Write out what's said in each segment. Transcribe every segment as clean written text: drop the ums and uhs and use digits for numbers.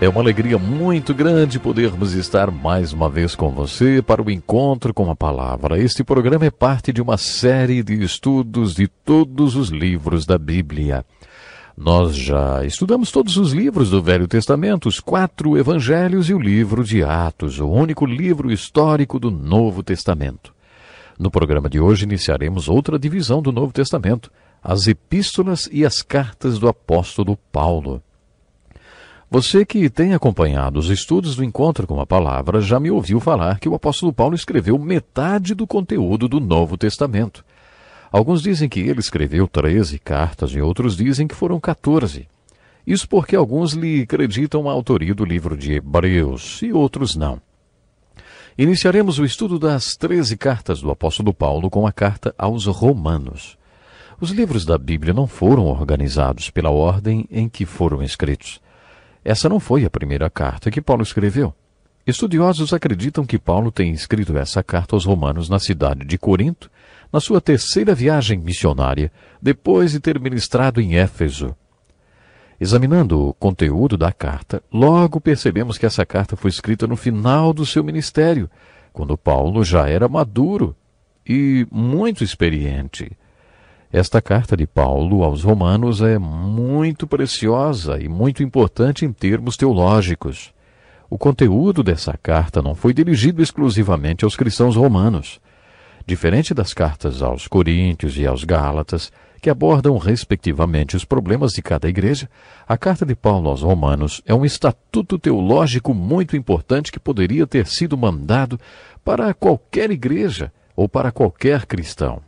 É uma alegria muito grande podermos estar mais uma vez com você para o Encontro com a Palavra. Este programa é parte de uma série de estudos de todos os livros da Bíblia. Nós já estudamos todos os livros do Velho Testamento, os 4 evangelhos e o livro de Atos, o único livro histórico do Novo Testamento. No programa de hoje iniciaremos outra divisão do Novo Testamento, as epístolas e as cartas do apóstolo Paulo. Você que tem acompanhado os estudos do Encontro com a Palavra já me ouviu falar que o apóstolo Paulo escreveu metade do conteúdo do Novo Testamento. Alguns dizem que ele escreveu 13 cartas e outros dizem que foram 14. Isso porque alguns lhe acreditam a autoria do livro de Hebreus e outros não. Iniciaremos o estudo das 13 cartas do apóstolo Paulo com a carta aos Romanos. Os livros da Bíblia não foram organizados pela ordem em que foram escritos. Essa não foi a primeira carta que Paulo escreveu. Estudiosos acreditam que Paulo tenha escrito essa carta aos romanos na cidade de Corinto, na sua terceira viagem missionária, depois de ter ministrado em Éfeso. Examinando o conteúdo da carta, logo percebemos que essa carta foi escrita no final do seu ministério, quando Paulo já era maduro e muito experiente. Esta carta de Paulo aos Romanos é muito preciosa e muito importante em termos teológicos. O conteúdo dessa carta não foi dirigido exclusivamente aos cristãos romanos. Diferente das cartas aos Coríntios e aos Gálatas, que abordam respectivamente os problemas de cada igreja, a carta de Paulo aos Romanos é um estatuto teológico muito importante que poderia ter sido mandado para qualquer igreja ou para qualquer cristão.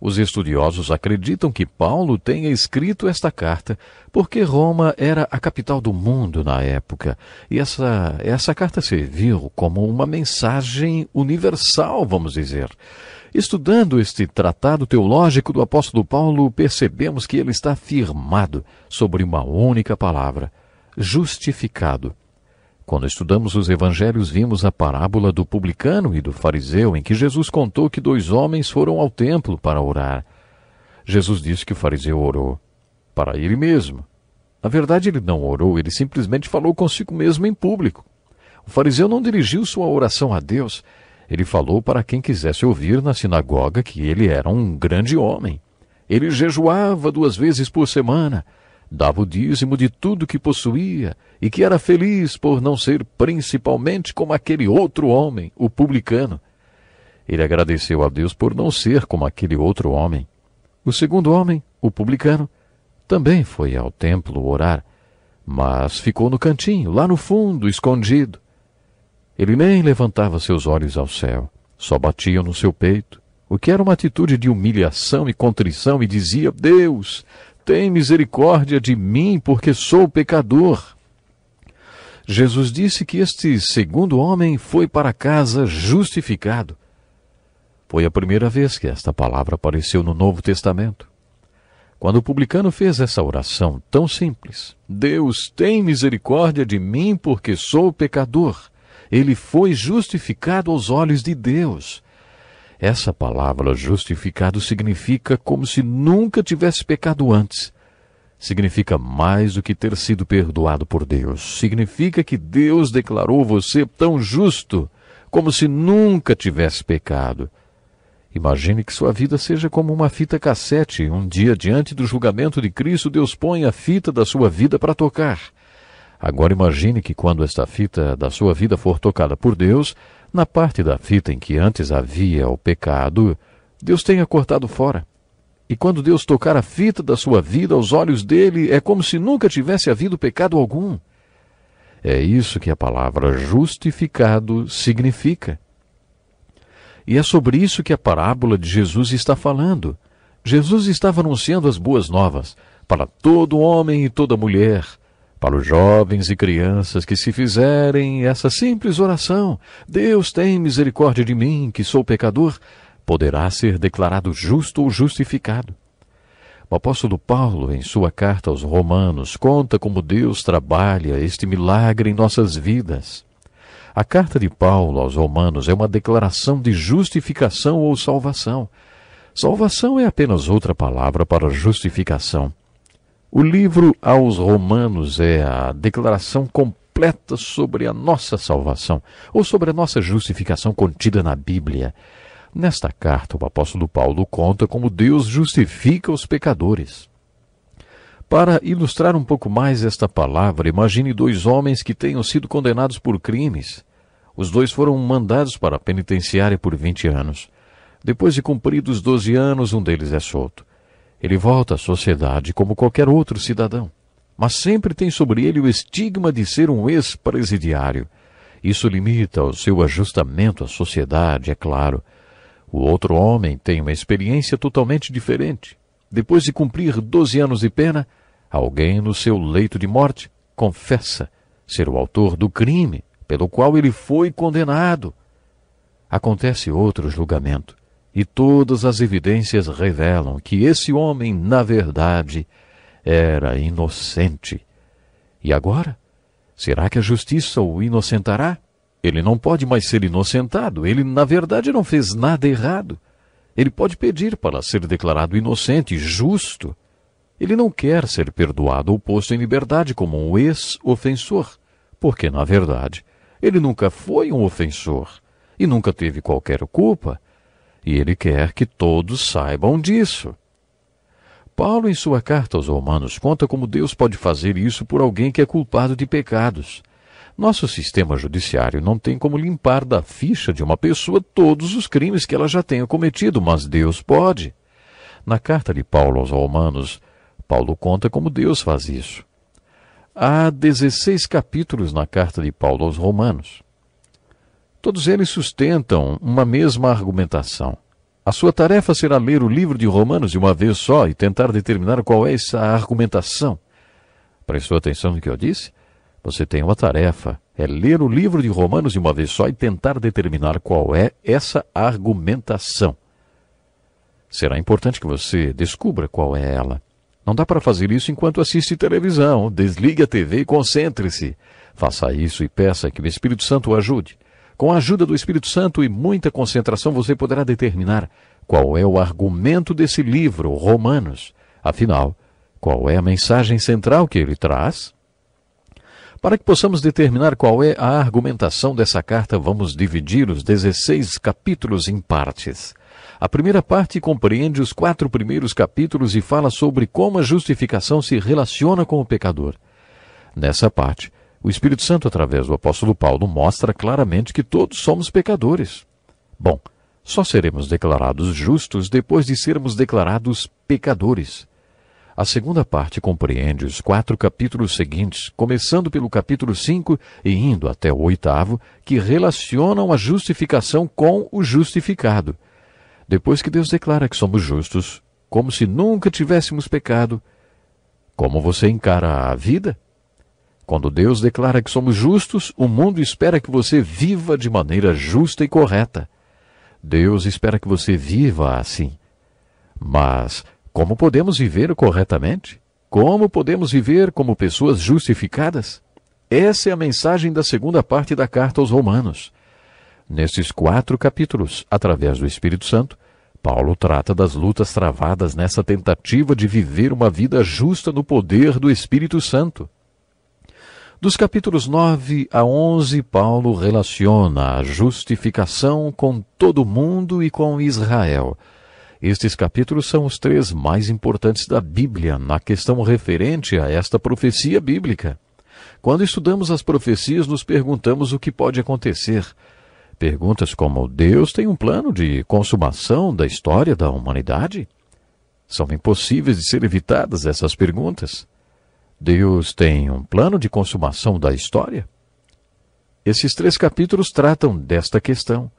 Os estudiosos acreditam que Paulo tenha escrito esta carta porque Roma era a capital do mundo na época, e essa carta serviu como uma mensagem universal, vamos dizer. Estudando este tratado teológico do apóstolo Paulo, percebemos que ele está firmado sobre uma única palavra: justificado. Quando estudamos os evangelhos, vimos a parábola do publicano e do fariseu, em que Jesus contou que 2 homens foram ao templo para orar. Jesus disse que o fariseu orou para ele mesmo. Na verdade, ele não orou, ele simplesmente falou consigo mesmo em público. O fariseu não dirigiu sua oração a Deus. Ele falou para quem quisesse ouvir na sinagoga que ele era um grande homem. Ele jejuava 2 vezes por semana, dava o dízimo de tudo que possuía e que era feliz por não ser principalmente como aquele outro homem, o publicano. Ele agradeceu a Deus por não ser como aquele outro homem. O segundo homem, o publicano, também foi ao templo orar, mas ficou no cantinho, lá no fundo, escondido. Ele nem levantava seus olhos ao céu, só batia no seu peito, o que era uma atitude de humilhação e contrição, e dizia: Deus, tem misericórdia de mim, porque sou pecador. Jesus disse que este segundo homem foi para casa justificado. Foi a primeira vez que esta palavra apareceu no Novo Testamento. Quando o publicano fez essa oração tão simples: Deus, tem misericórdia de mim, porque sou pecador, ele foi justificado aos olhos de Deus. Essa palavra justificado significa como se nunca tivesse pecado antes. Significa mais do que ter sido perdoado por Deus. Significa que Deus declarou você tão justo como se nunca tivesse pecado. Imagine que sua vida seja como uma fita cassete. Um dia, diante do julgamento de Cristo, Deus põe a fita da sua vida para tocar. Agora imagine que quando esta fita da sua vida for tocada por Deus, na parte da fita em que antes havia o pecado, Deus tenha cortado fora. E quando Deus tocar a fita da sua vida aos olhos dele, é como se nunca tivesse havido pecado algum. É isso que a palavra justificado significa. E é sobre isso que a parábola de Jesus está falando. Jesus estava anunciando as boas novas para todo homem e toda mulher, para os jovens e crianças que, se fizerem essa simples oração: Deus, tem misericórdia de mim, que sou pecador, poderá ser declarado justo ou justificado. O apóstolo Paulo, em sua carta aos Romanos, conta como Deus trabalha este milagre em nossas vidas. A carta de Paulo aos Romanos é uma declaração de justificação ou salvação. Salvação é apenas outra palavra para justificação. O livro aos Romanos é a declaração completa sobre a nossa salvação, ou sobre a nossa justificação contida na Bíblia. Nesta carta, o apóstolo Paulo conta como Deus justifica os pecadores. Para ilustrar um pouco mais esta palavra, imagine dois homens que tenham sido condenados por crimes. Os dois foram mandados para a penitenciária por 20 anos. Depois de cumpridos 12 anos, um deles é solto. Ele volta à sociedade como qualquer outro cidadão, mas sempre tem sobre ele o estigma de ser um ex-presidiário. Isso limita o seu ajustamento à sociedade, é claro. O outro homem tem uma experiência totalmente diferente. Depois de cumprir 12 anos de pena, alguém no seu leito de morte confessa ser o autor do crime pelo qual ele foi condenado. Acontece outro julgamento, e todas as evidências revelam que esse homem, na verdade, era inocente. E agora? Será que a justiça o inocentará? Ele não pode mais ser inocentado. Ele, na verdade, não fez nada errado. Ele pode pedir para ser declarado inocente, justo. Ele não quer ser perdoado ou posto em liberdade como um ex-ofensor, porque, na verdade, ele nunca foi um ofensor e nunca teve qualquer culpa. E ele quer que todos saibam disso. Paulo, em sua carta aos Romanos, conta como Deus pode fazer isso por alguém que é culpado de pecados. Nosso sistema judiciário não tem como limpar da ficha de uma pessoa todos os crimes que ela já tenha cometido, mas Deus pode. Na carta de Paulo aos Romanos, Paulo conta como Deus faz isso. Há 16 capítulos na carta de Paulo aos Romanos. Todos eles sustentam uma mesma argumentação. A sua tarefa será ler o livro de Romanos de uma vez só e tentar determinar qual é essa argumentação. Prestou atenção no que eu disse? Você tem uma tarefa, é ler o livro de Romanos de uma vez só e tentar determinar qual é essa argumentação. Será importante que você descubra qual é ela. Não dá para fazer isso enquanto assiste televisão. Desligue a TV e concentre-se. Faça isso e peça que o Espírito Santo o ajude. Com a ajuda do Espírito Santo e muita concentração, você poderá determinar qual é o argumento desse livro, Romanos. Afinal, qual é a mensagem central que ele traz? Para que possamos determinar qual é a argumentação dessa carta, vamos dividir os 16 capítulos em partes. A primeira parte compreende os 4 primeiros capítulos e fala sobre como a justificação se relaciona com o pecador. Nessa parte, o Espírito Santo, através do apóstolo Paulo, mostra claramente que todos somos pecadores. Bom, só seremos declarados justos depois de sermos declarados pecadores. A segunda parte compreende os 4 capítulos seguintes, começando pelo capítulo 5 e indo até o 8º, que relacionam a justificação com o justificado. Depois que Deus declara que somos justos, como se nunca tivéssemos pecado, como você encara a vida? Quando Deus declara que somos justos, o mundo espera que você viva de maneira justa e correta. Deus espera que você viva assim. Mas como podemos viver corretamente? Como podemos viver como pessoas justificadas? Essa é a mensagem da segunda parte da carta aos Romanos. Nestes 4 capítulos, através do Espírito Santo, Paulo trata das lutas travadas nessa tentativa de viver uma vida justa no poder do Espírito Santo. Dos capítulos 9 a 11, Paulo relaciona a justificação com todo o mundo e com Israel. Estes capítulos são os 3 mais importantes da Bíblia na questão referente a esta profecia bíblica. Quando estudamos as profecias, nos perguntamos o que pode acontecer. Perguntas como: Deus tem um plano de consumação da história da humanidade? São impossíveis de ser evitadas essas perguntas. Deus tem um plano de consumação da história? Esses 3 capítulos tratam desta questão.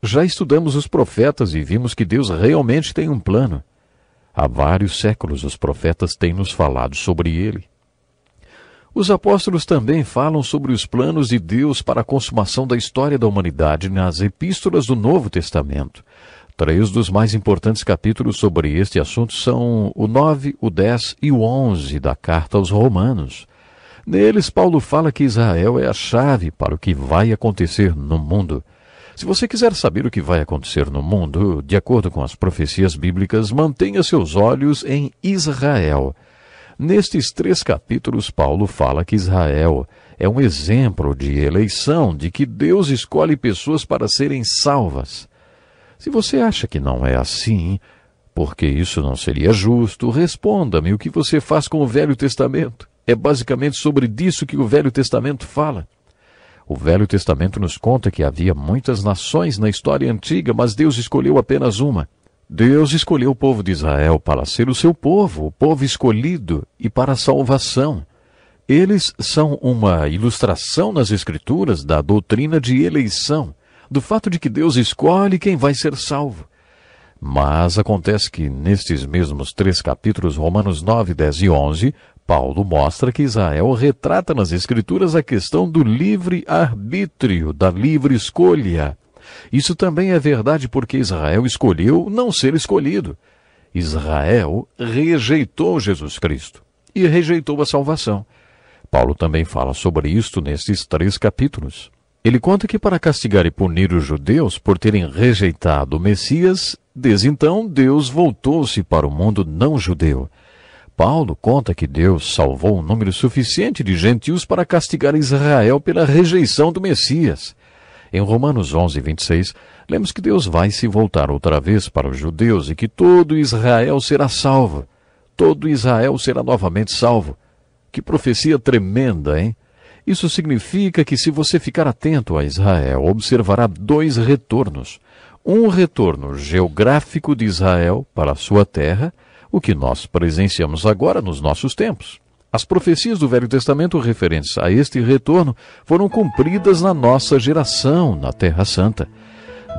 Já estudamos os profetas e vimos que Deus realmente tem um plano. Há vários séculos os profetas têm nos falado sobre ele. Os apóstolos também falam sobre os planos de Deus para a consumação da história da humanidade nas epístolas do Novo Testamento. 3 dos mais importantes capítulos sobre este assunto são o 9, o 10 e o 11 da carta aos Romanos. Neles, Paulo fala que Israel é a chave para o que vai acontecer no mundo. Se você quiser saber o que vai acontecer no mundo, de acordo com as profecias bíblicas, mantenha seus olhos em Israel. Nestes 3 capítulos, Paulo fala que Israel é um exemplo de eleição, de que Deus escolhe pessoas para serem salvas. Se você acha que não é assim, porque isso não seria justo, responda-me o que você faz com o Velho Testamento. É basicamente sobre disso que o Velho Testamento fala. O Velho Testamento nos conta que havia muitas nações na história antiga, mas Deus escolheu apenas uma. Deus escolheu o povo de Israel para ser o seu povo, o povo escolhido, e para a salvação. Eles são uma ilustração nas Escrituras da doutrina de eleição, do fato de que Deus escolhe quem vai ser salvo. Mas acontece que nestes mesmos 3 capítulos, Romanos 9, 10 e 11, Paulo mostra que Israel retrata nas Escrituras a questão do livre-arbítrio, da livre escolha. Isso também é verdade porque Israel escolheu não ser escolhido. Israel rejeitou Jesus Cristo e rejeitou a salvação. Paulo também fala sobre isto nestes 3 capítulos. Ele conta que para castigar e punir os judeus por terem rejeitado o Messias, desde então Deus voltou-se para o mundo não judeu. Paulo conta que Deus salvou um número suficiente de gentios para castigar Israel pela rejeição do Messias. Em Romanos 11, 26, lemos que Deus vai se voltar outra vez para os judeus e que todo Israel será salvo. Todo Israel será novamente salvo. Que profecia tremenda, hein? Isso significa que se você ficar atento a Israel, observará 2 retornos. Um retorno geográfico de Israel para a sua terra, o que nós presenciamos agora nos nossos tempos. As profecias do Velho Testamento referentes a este retorno foram cumpridas na nossa geração, na Terra Santa.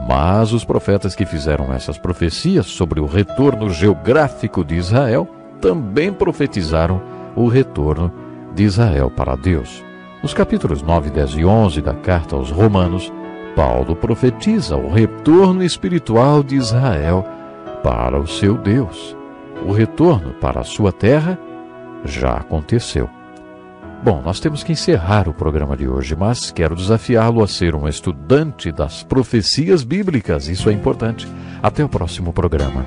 Mas os profetas que fizeram essas profecias sobre o retorno geográfico de Israel também profetizaram o retorno de Israel para Deus. Nos capítulos 9, 10 e 11 da carta aos Romanos, Paulo profetiza o retorno espiritual de Israel para o seu Deus. O retorno para a sua terra já aconteceu. Bom, nós temos que encerrar o programa de hoje, mas quero desafiá-lo a ser um estudante das profecias bíblicas. Isso é importante. Até o próximo programa.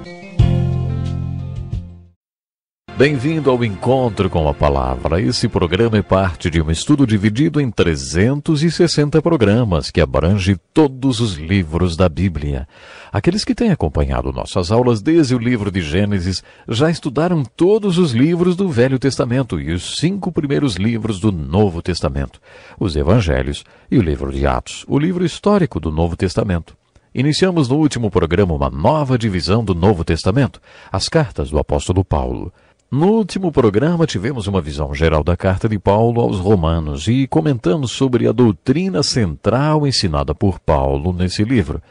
Bem-vindo ao Encontro com a Palavra. Esse programa é parte de um estudo dividido em 360 programas que abrange todos os livros da Bíblia. Aqueles que têm acompanhado nossas aulas desde o livro de Gênesis já estudaram todos os livros do Velho Testamento e os 5 primeiros livros do Novo Testamento, os Evangelhos e o livro de Atos, o livro histórico do Novo Testamento. Iniciamos no último programa uma nova divisão do Novo Testamento, as cartas do apóstolo Paulo. No último programa tivemos uma visão geral da carta de Paulo aos Romanos e comentamos sobre a doutrina central ensinada por Paulo nesse livro,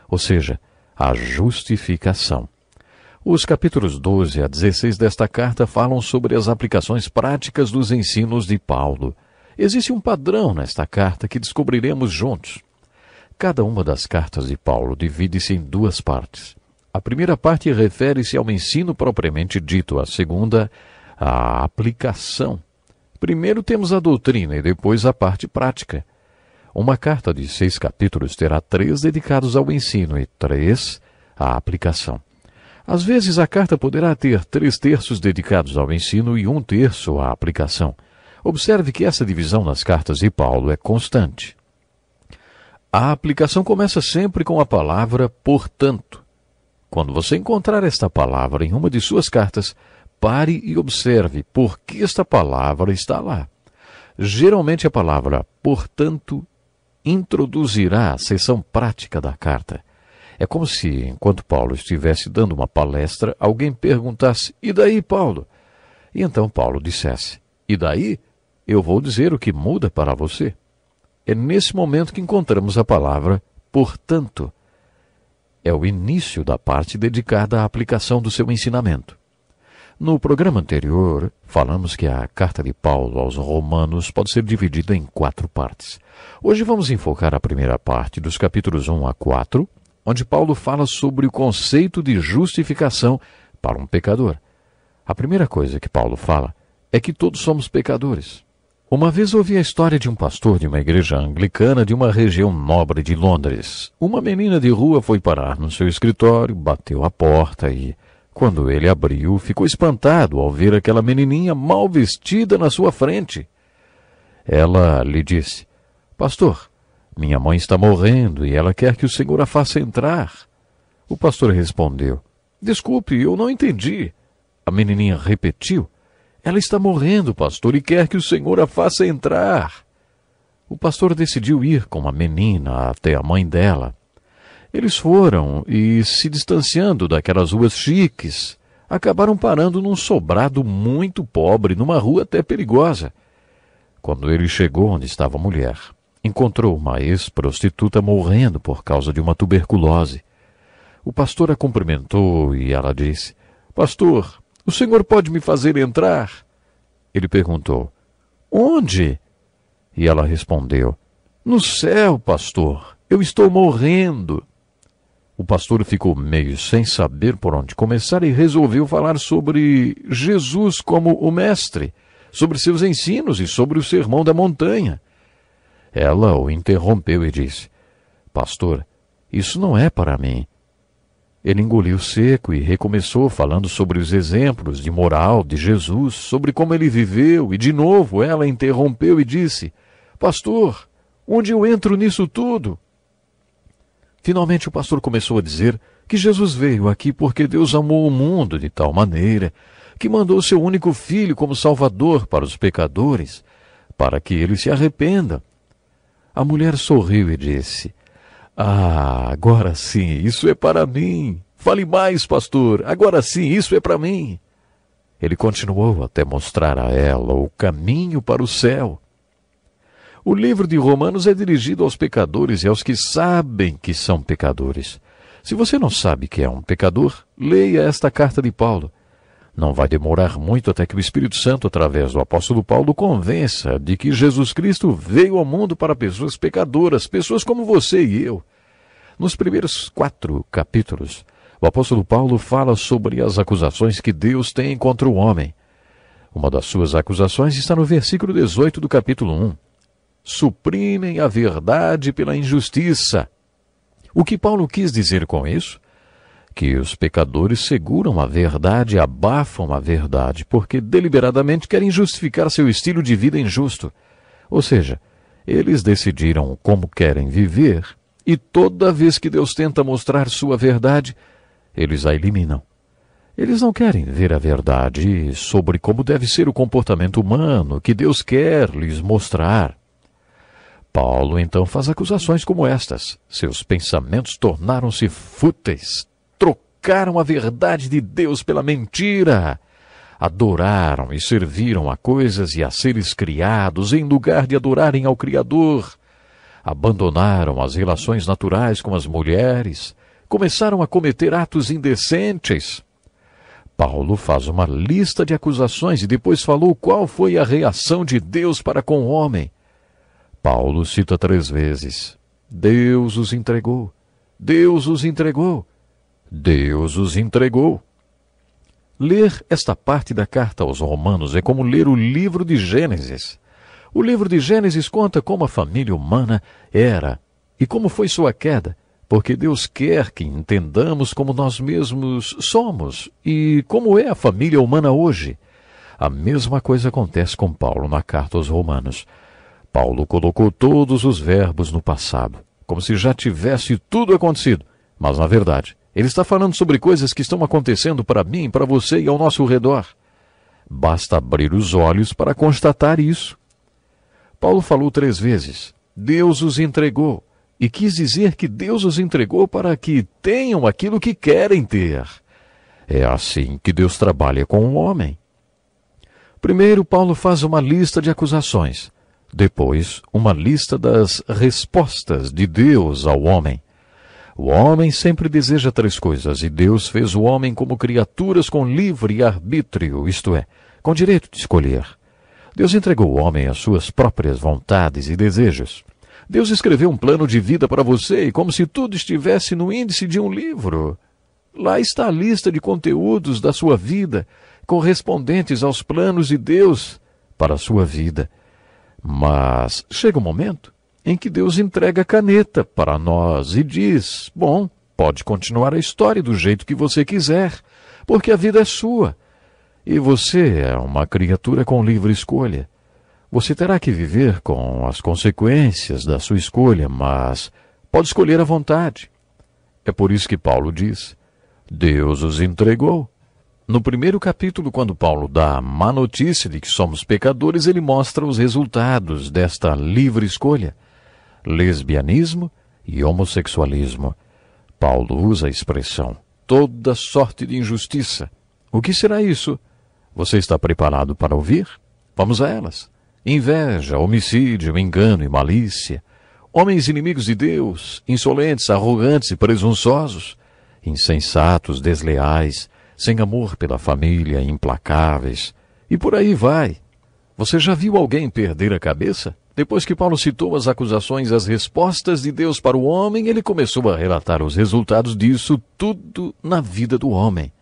ou seja, a justificação. Os capítulos 12 a 16 desta carta falam sobre as aplicações práticas dos ensinos de Paulo. Existe um padrão nesta carta que descobriremos juntos. Cada uma das cartas de Paulo divide-se em 2 partes. A primeira parte refere-se ao ensino propriamente dito, a segunda, à aplicação. Primeiro temos a doutrina e depois a parte prática. Uma carta de 6 capítulos terá 3 dedicados ao ensino e 3 à aplicação. Às vezes a carta poderá ter 3/3 dedicados ao ensino e 1/3 à aplicação. Observe que essa divisão nas cartas de Paulo é constante. A aplicação começa sempre com a palavra portanto. Quando você encontrar esta palavra em uma de suas cartas, pare e observe por que esta palavra está lá. Geralmente a palavra portanto introduzirá a seção prática da carta. É como se, enquanto Paulo estivesse dando uma palestra, alguém perguntasse, e daí, Paulo? E então Paulo dissesse, e daí? Eu vou dizer o que muda para você. É nesse momento que encontramos a palavra portanto. É o início da parte dedicada à aplicação do seu ensinamento. No programa anterior, falamos que a carta de Paulo aos Romanos pode ser dividida em 4 partes. Hoje vamos enfocar a primeira parte, dos capítulos 1 a 4, onde Paulo fala sobre o conceito de justificação para um pecador. A primeira coisa que Paulo fala é que todos somos pecadores. Uma vez ouvi a história de um pastor de uma igreja anglicana de uma região nobre de Londres. Uma menina de rua foi parar no seu escritório, bateu a porta e, Quando ele abriu, ficou espantado ao ver aquela menininha mal vestida na sua frente. Ela lhe disse: Pastor, minha mãe está morrendo e ela quer que o senhor a faça entrar. O pastor respondeu: Desculpe, eu não entendi. A menininha repetiu: Ela está morrendo, pastor, e quer que o senhor a faça entrar. O pastor decidiu ir com a menina até a mãe dela. Eles foram e, se distanciando daquelas ruas chiques, acabaram parando num sobrado muito pobre, numa rua até perigosa. Quando ele chegou onde estava a mulher, encontrou uma ex-prostituta morrendo por causa de uma tuberculose. O pastor a cumprimentou e ela disse: Pastor, o senhor pode me fazer entrar? Ele perguntou: Onde? E ela respondeu: No céu, pastor, eu estou morrendo. O pastor ficou meio sem saber por onde começar e resolveu falar sobre Jesus como o mestre, sobre seus ensinos e sobre o sermão da montanha. Ela o interrompeu e disse: Pastor, isso não é para mim. Ele engoliu seco e recomeçou falando sobre os exemplos de moral de Jesus, sobre como ele viveu, e de novo ela interrompeu e disse: Pastor, onde eu entro nisso tudo? Finalmente o pastor começou a dizer que Jesus veio aqui porque Deus amou o mundo de tal maneira que mandou seu único filho como salvador para os pecadores, para que eles se arrependam. A mulher sorriu e disse: agora sim, isso é para mim. Fale mais, pastor, agora sim, isso é para mim. Ele continuou até mostrar a ela o caminho para o céu. O livro de Romanos é dirigido aos pecadores e aos que sabem que são pecadores. Se você não sabe que é um pecador, leia esta carta de Paulo. Não vai demorar muito até que o Espírito Santo, através do apóstolo Paulo, convença de que Jesus Cristo veio ao mundo para pessoas pecadoras, pessoas como você e eu. Nos primeiros 4 capítulos, o apóstolo Paulo fala sobre as acusações que Deus tem contra o homem. Uma das suas acusações está no versículo 18 do capítulo 1. Suprimem a verdade pela injustiça. O que Paulo quis dizer com isso? Que os pecadores seguram a verdade, abafam a verdade, porque deliberadamente querem justificar seu estilo de vida injusto. Ou seja, eles decidiram como querem viver, e toda vez que Deus tenta mostrar sua verdade, eles a eliminam. Eles não querem ver a verdade sobre como deve ser o comportamento humano que Deus quer lhes mostrar. Paulo então faz acusações como estas. Seus pensamentos tornaram-se fúteis, trocaram a verdade de Deus pela mentira. Adoraram e serviram a coisas e a seres criados em lugar de adorarem ao Criador. Abandonaram as relações naturais com as mulheres. Começaram a cometer atos indecentes. Paulo faz uma lista de acusações e depois falou qual foi a reação de Deus para com o homem. Paulo cita 3 vezes: Deus os entregou, Deus os entregou, Deus os entregou. Ler esta parte da carta aos Romanos é como ler o livro de Gênesis. O livro de Gênesis conta como a família humana era e como foi sua queda, porque Deus quer que entendamos como nós mesmos somos e como é a família humana hoje. A mesma coisa acontece com Paulo na carta aos Romanos. Paulo colocou todos os verbos no passado, como se já tivesse tudo acontecido. Mas, na verdade, ele está falando sobre coisas que estão acontecendo para mim, para você e ao nosso redor. Basta abrir os olhos para constatar isso. Paulo falou 3 vezes: Deus os entregou, e quis dizer que Deus os entregou para que tenham aquilo que querem ter. É assim que Deus trabalha com o homem. Primeiro, Paulo faz uma lista de acusações. Depois, uma lista das respostas de Deus ao homem. O homem sempre deseja 3 coisas, e Deus fez o homem como criaturas com livre arbítrio, isto é, com direito de escolher. Deus entregou o homem às suas próprias vontades e desejos. Deus escreveu um plano de vida para você, como se tudo estivesse no índice de um livro. Lá está a lista de conteúdos da sua vida, correspondentes aos planos de Deus para a sua vida. Mas chega um momento em que Deus entrega a caneta para nós e diz: bom, pode continuar a história do jeito que você quiser, porque a vida é sua. E você é uma criatura com livre escolha. Você terá que viver com as consequências da sua escolha, mas pode escolher à vontade. É por isso que Paulo diz: Deus os entregou. No primeiro capítulo, quando Paulo dá a má notícia de que somos pecadores, ele mostra os resultados desta livre escolha: lesbianismo e homossexualismo. Paulo usa a expressão toda sorte de injustiça. O que será isso? Você está preparado para ouvir? Vamos a elas. Inveja, homicídio, engano e malícia. Homens inimigos de Deus, insolentes, arrogantes e presunçosos. Insensatos, desleais, sem amor pela família, implacáveis. E por aí vai. Você já viu alguém perder a cabeça? Depois que Paulo citou as acusações e as respostas de Deus para o homem, ele começou a relatar os resultados disso tudo na vida do homem.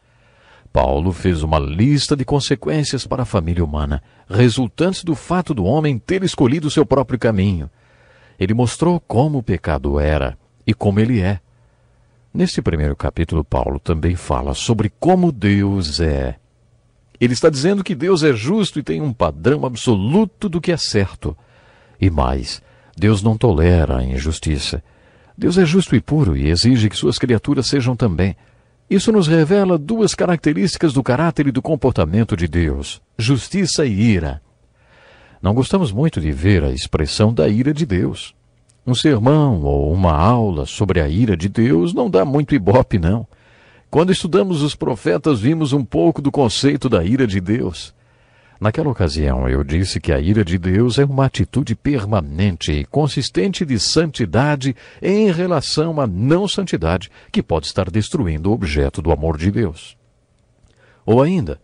Paulo fez uma lista de consequências para a família humana, resultantes do fato do homem ter escolhido seu próprio caminho. Ele mostrou como o pecado era e como ele é. Neste primeiro capítulo, Paulo também fala sobre como Deus é. Ele está dizendo que Deus é justo e tem um padrão absoluto do que é certo. E mais, Deus não tolera a injustiça. Deus é justo e puro e exige que suas criaturas sejam também. Isso nos revela duas características do caráter e do comportamento de Deus: justiça e ira. Não gostamos muito de ver a expressão da ira de Deus. Um sermão ou uma aula sobre a ira de Deus não dá muito ibope, não. Quando estudamos os profetas, vimos um pouco do conceito da ira de Deus. Naquela ocasião, eu disse que a ira de Deus é uma atitude permanente e consistente de santidade em relação à não santidade, que pode estar destruindo o objeto do amor de Deus. Ou ainda,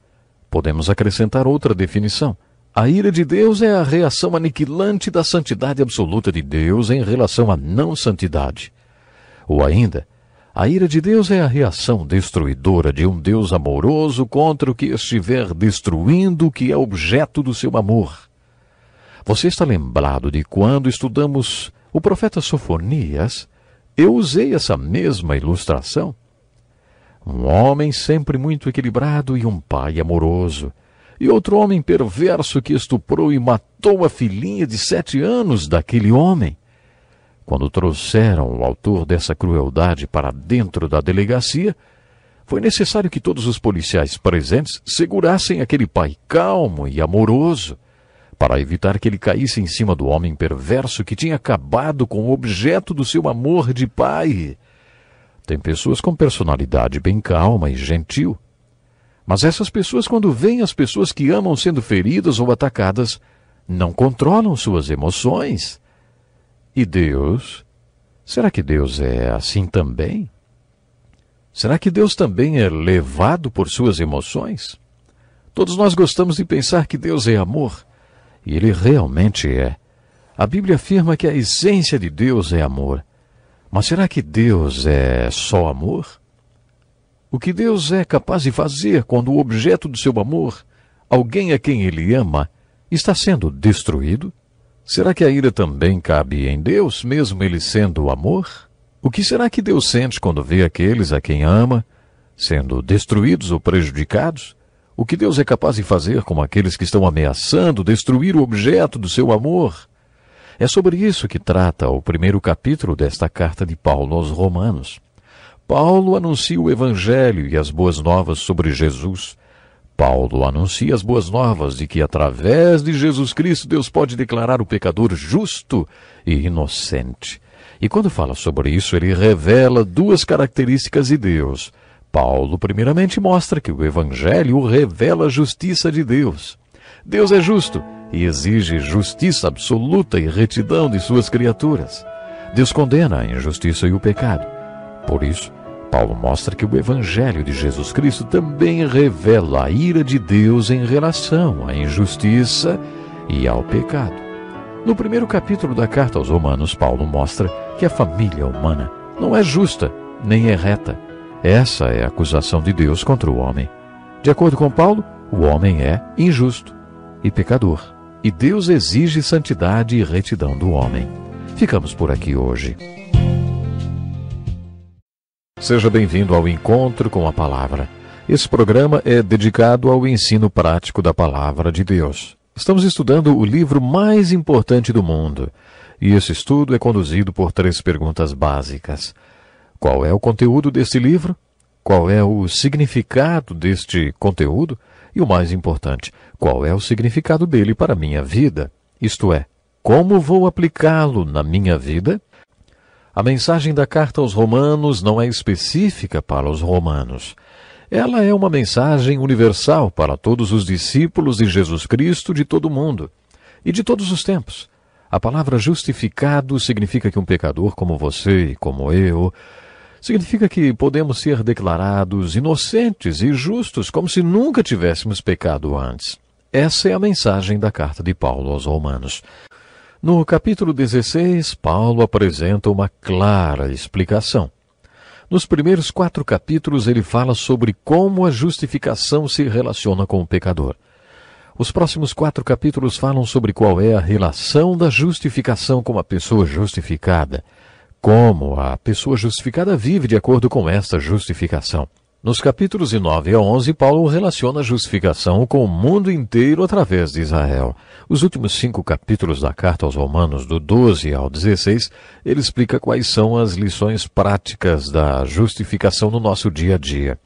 podemos acrescentar outra definição. A ira de Deus é a reação aniquilante da santidade absoluta de Deus em relação à não santidade. Ou ainda, a ira de Deus é a reação destruidora de um Deus amoroso contra o que estiver destruindo o que é objeto do seu amor. Você está lembrado de quando estudamos o profeta Sofonias? Eu usei essa mesma ilustração. Um homem sempre muito equilibrado e um pai amoroso. E outro homem perverso que estuprou e matou a filhinha de 7 anos daquele homem. Quando trouxeram o autor dessa crueldade para dentro da delegacia, foi necessário que todos os policiais presentes segurassem aquele pai calmo e amoroso, para evitar que ele caísse em cima do homem perverso que tinha acabado com o objeto do seu amor de pai. Tem pessoas com personalidade bem calma e gentil. Mas essas pessoas, quando veem as pessoas que amam sendo feridas ou atacadas, não controlam suas emoções. E Deus? Será que Deus é assim também? Será que Deus também é levado por suas emoções? Todos nós gostamos de pensar que Deus é amor, e Ele realmente é. A Bíblia afirma que a essência de Deus é amor. Mas será que Deus é só amor? O que Deus é capaz de fazer quando o objeto do seu amor, alguém a quem Ele ama, está sendo destruído? Será que a ira também cabe em Deus, mesmo Ele sendo o amor? O que será que Deus sente quando vê aqueles a quem ama sendo destruídos ou prejudicados? O que Deus é capaz de fazer com aqueles que estão ameaçando destruir o objeto do seu amor? É sobre isso que trata o primeiro capítulo desta carta de Paulo aos Romanos. Paulo anuncia o Evangelho e as boas novas sobre Jesus. Paulo anuncia as boas novas de que, através de Jesus Cristo, Deus pode declarar o pecador justo e inocente. E quando fala sobre isso, ele revela duas características de Deus. Paulo, primeiramente, mostra que o Evangelho revela a justiça de Deus. Deus é justo e exige justiça absoluta e retidão de suas criaturas. Deus condena a injustiça e o pecado. Por isso, Paulo mostra que o Evangelho de Jesus Cristo também revela a ira de Deus em relação à injustiça e ao pecado. No primeiro capítulo da carta aos Romanos, Paulo mostra que a família humana não é justa nem é reta. Essa é a acusação de Deus contra o homem. De acordo com Paulo, o homem é injusto e pecador, e Deus exige santidade e retidão do homem. Ficamos por aqui hoje. Seja bem-vindo ao Encontro com a Palavra. Esse programa é dedicado ao ensino prático da Palavra de Deus. Estamos estudando o livro mais importante do mundo, e esse estudo é conduzido por 3 perguntas básicas. Qual é o conteúdo deste livro? Qual é o significado deste conteúdo? E o mais importante, qual é o significado dele para a minha vida? Isto é, como vou aplicá-lo na minha vida? A mensagem da carta aos Romanos não é específica para os romanos. Ela é uma mensagem universal para todos os discípulos de Jesus Cristo de todo o mundo e de todos os tempos. A palavra justificado significa que um pecador como você e como eu, significa que podemos ser declarados inocentes e justos como se nunca tivéssemos pecado antes. Essa é a mensagem da carta de Paulo aos Romanos. No capítulo 16, Paulo apresenta uma clara explicação. Nos primeiros 4 capítulos, ele fala sobre como a justificação se relaciona com o pecador. Os próximos 4 capítulos falam sobre qual é a relação da justificação com a pessoa justificada, como a pessoa justificada vive de acordo com esta justificação. Nos capítulos de 9 a 11, Paulo relaciona a justificação com o mundo inteiro através de Israel. Os últimos 5 capítulos da carta aos Romanos, do 12 ao 16, ele explica quais são as lições práticas da justificação no nosso dia a dia.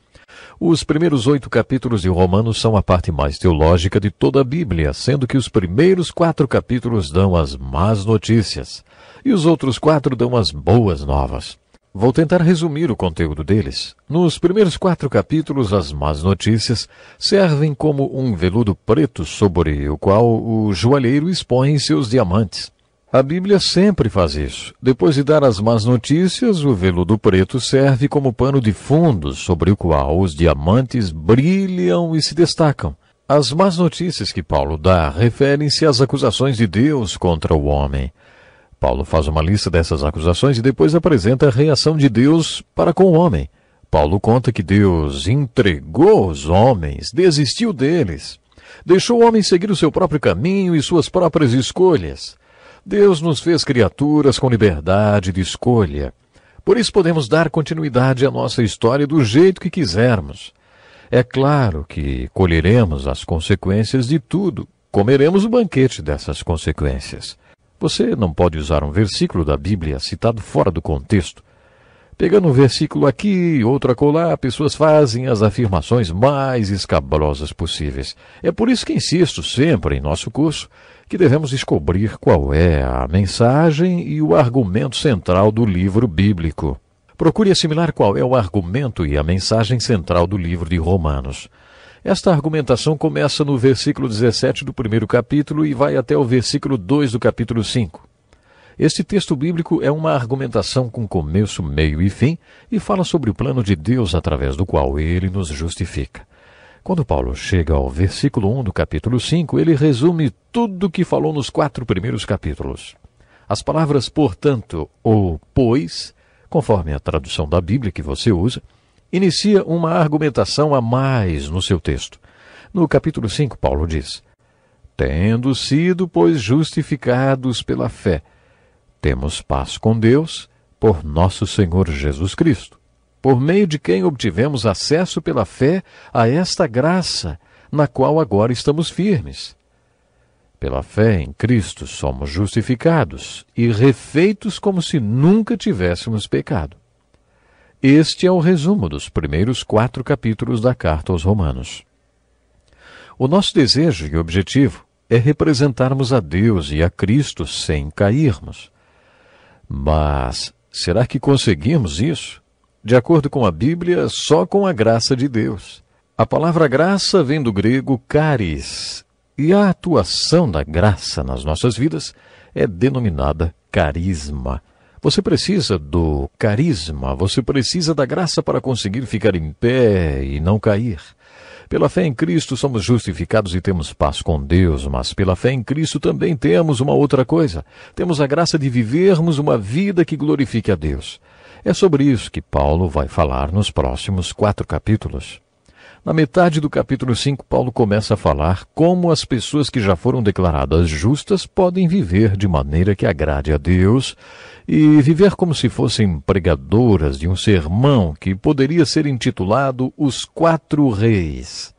Os primeiros 8 capítulos de Romanos são a parte mais teológica de toda a Bíblia, sendo que os primeiros 4 capítulos dão as más notícias e os outros 4 dão as boas novas. Vou tentar resumir o conteúdo deles. Nos primeiros 4 capítulos, as más notícias servem como um veludo preto sobre o qual o joalheiro expõe seus diamantes. A Bíblia sempre faz isso. Depois de dar as más notícias, o veludo preto serve como pano de fundo sobre o qual os diamantes brilham e se destacam. As más notícias que Paulo dá referem-se às acusações de Deus contra o homem. Paulo faz uma lista dessas acusações e depois apresenta a reação de Deus para com o homem. Paulo conta que Deus entregou os homens, desistiu deles, deixou o homem seguir o seu próprio caminho e suas próprias escolhas. Deus nos fez criaturas com liberdade de escolha. Por isso podemos dar continuidade à nossa história do jeito que quisermos. É claro que colheremos as consequências de tudo, comeremos o banquete dessas consequências. Você não pode usar um versículo da Bíblia citado fora do contexto. Pegando um versículo aqui, outro acolá, pessoas fazem as afirmações mais escabrosas possíveis. É por isso que insisto sempre em nosso curso que devemos descobrir qual é a mensagem e o argumento central do livro bíblico. Procure assimilar qual é o argumento e a mensagem central do livro de Romanos. Esta argumentação começa no versículo 17 do primeiro capítulo e vai até o versículo 2 do capítulo 5. Este texto bíblico é uma argumentação com começo, meio e fim e fala sobre o plano de Deus através do qual ele nos justifica. Quando Paulo chega ao versículo 1 do capítulo 5, ele resume tudo o que falou nos 4 primeiros capítulos. As palavras portanto ou pois, conforme a tradução da Bíblia que você usa, inicia uma argumentação a mais no seu texto. No capítulo 5, Paulo diz: tendo sido, pois, justificados pela fé, temos paz com Deus por nosso Senhor Jesus Cristo, por meio de quem obtivemos acesso pela fé a esta graça, na qual agora estamos firmes. Pela fé em Cristo somos justificados e refeitos como se nunca tivéssemos pecado. Este é o resumo dos primeiros 4 capítulos da carta aos Romanos. O nosso desejo e objetivo é representarmos a Deus e a Cristo sem cairmos. Mas será que conseguimos isso? De acordo com a Bíblia, só com a graça de Deus. A palavra graça vem do grego charis, e a atuação da graça nas nossas vidas é denominada carisma. Você precisa do carisma, você precisa da graça para conseguir ficar em pé e não cair. Pela fé em Cristo somos justificados e temos paz com Deus, mas pela fé em Cristo também temos uma outra coisa. Temos a graça de vivermos uma vida que glorifique a Deus. É sobre isso que Paulo vai falar nos próximos 4 capítulos. Na metade do capítulo 5, Paulo começa a falar como as pessoas que já foram declaradas justas podem viver de maneira que agrade a Deus e viver como se fossem pregadoras de um sermão que poderia ser intitulado Os Quatro Reis.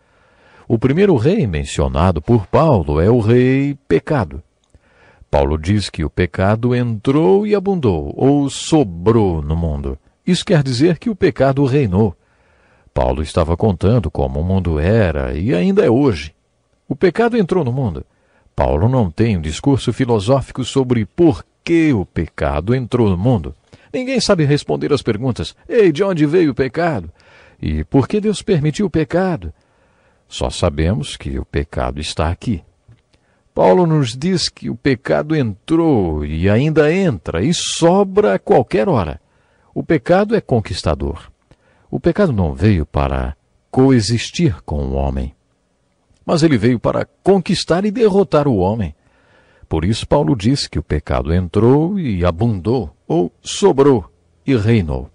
O primeiro rei mencionado por Paulo é o rei pecado. Paulo diz que o pecado entrou e abundou, ou sobrou no mundo. Isso quer dizer que o pecado reinou. Paulo estava contando como o mundo era e ainda é hoje. O pecado entrou no mundo. Paulo não tem um discurso filosófico sobre por que o pecado entrou no mundo. Ninguém sabe responder às perguntas: ei, de onde veio o pecado? E por que Deus permitiu o pecado? Só sabemos que o pecado está aqui. Paulo nos diz que o pecado entrou e ainda entra e sobra a qualquer hora. O pecado é conquistador. O pecado não veio para coexistir com o homem, mas ele veio para conquistar e derrotar o homem. Por isso Paulo diz que o pecado entrou e abundou, ou sobrou e reinou.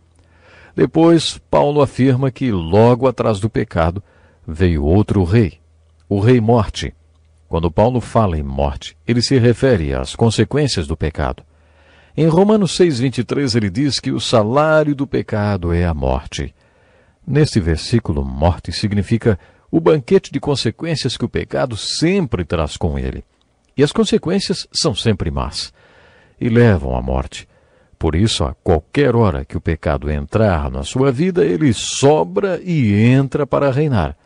Depois, Paulo afirma que logo atrás do pecado veio outro rei, o rei morte. Quando Paulo fala em morte, ele se refere às consequências do pecado. Em Romanos 6,23 ele diz que o salário do pecado é a morte. Neste versículo, morte significa o banquete de consequências que o pecado sempre traz com ele. E as consequências são sempre más e levam à morte. Por isso, a qualquer hora que o pecado entrar na sua vida, ele sobra e entra para reinar.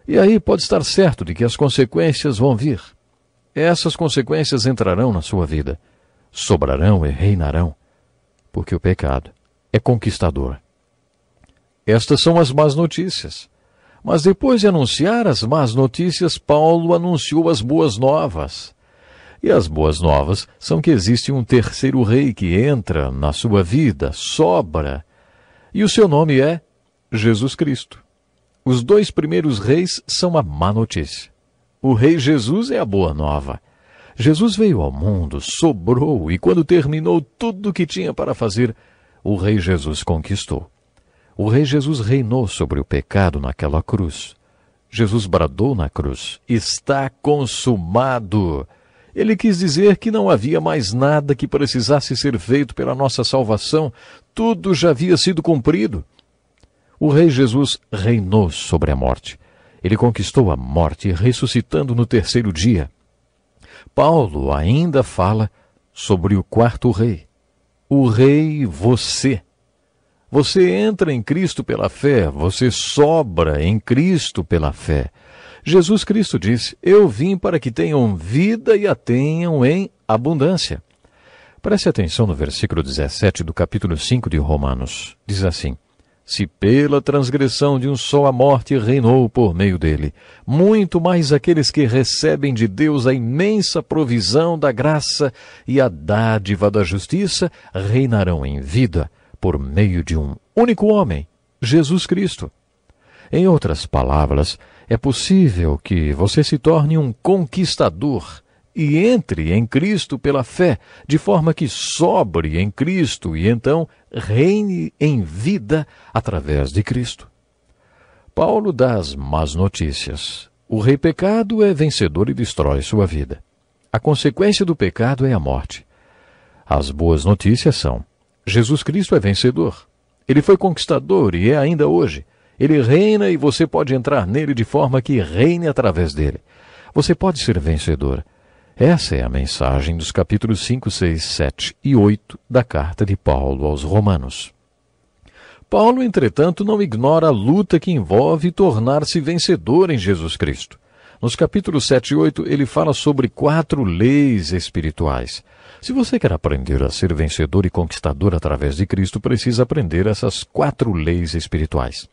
E aí pode estar certo de que as consequências vão vir. Essas consequências entrarão na sua vida, sobrarão e reinarão, porque o pecado é conquistador. Estas são as más notícias. Mas depois de anunciar as más notícias, Paulo anunciou as boas novas. E as boas novas são que existe um terceiro rei que entra na sua vida, sobra, e o seu nome é Jesus Cristo. Os dois primeiros reis são a má notícia. O rei Jesus é a boa nova. Jesus veio ao mundo, sobrou, e quando terminou tudo o que tinha para fazer, o rei Jesus conquistou. O rei Jesus reinou sobre o pecado naquela cruz. Jesus bradou na cruz: está consumado. Ele quis dizer que não havia mais nada que precisasse ser feito pela nossa salvação. Tudo já havia sido cumprido. O rei Jesus reinou sobre a morte. Ele conquistou a morte, ressuscitando no terceiro dia. Paulo ainda fala sobre o quarto rei. O rei você. Você entra em Cristo pela fé, você sobra em Cristo pela fé. Jesus Cristo disse: eu vim para que tenham vida e a tenham em abundância. Preste atenção no versículo 17 do capítulo 5 de Romanos. Diz assim: se pela transgressão de um só a morte reinou por meio dele, muito mais aqueles que recebem de Deus a imensa provisão da graça e a dádiva da justiça reinarão em vida por meio de um único homem, Jesus Cristo. Em outras palavras, é possível que você se torne um conquistador e entre em Cristo pela fé, de forma que sobre em Cristo e então reine em vida através de Cristo. Paulo dá as más notícias. O rei pecado é vencedor e destrói sua vida. A consequência do pecado é a morte. As boas notícias são: Jesus Cristo é vencedor. Ele foi conquistador e é ainda hoje. Ele reina e você pode entrar nele de forma que reine através dele. Você pode ser vencedor. Essa é a mensagem dos capítulos 5, 6, 7 e 8 da carta de Paulo aos Romanos. Paulo, entretanto, não ignora a luta que envolve tornar-se vencedor em Jesus Cristo. Nos capítulos 7 e 8, ele fala sobre 4 leis espirituais. Se você quer aprender a ser vencedor e conquistador através de Cristo, precisa aprender essas 4 leis espirituais.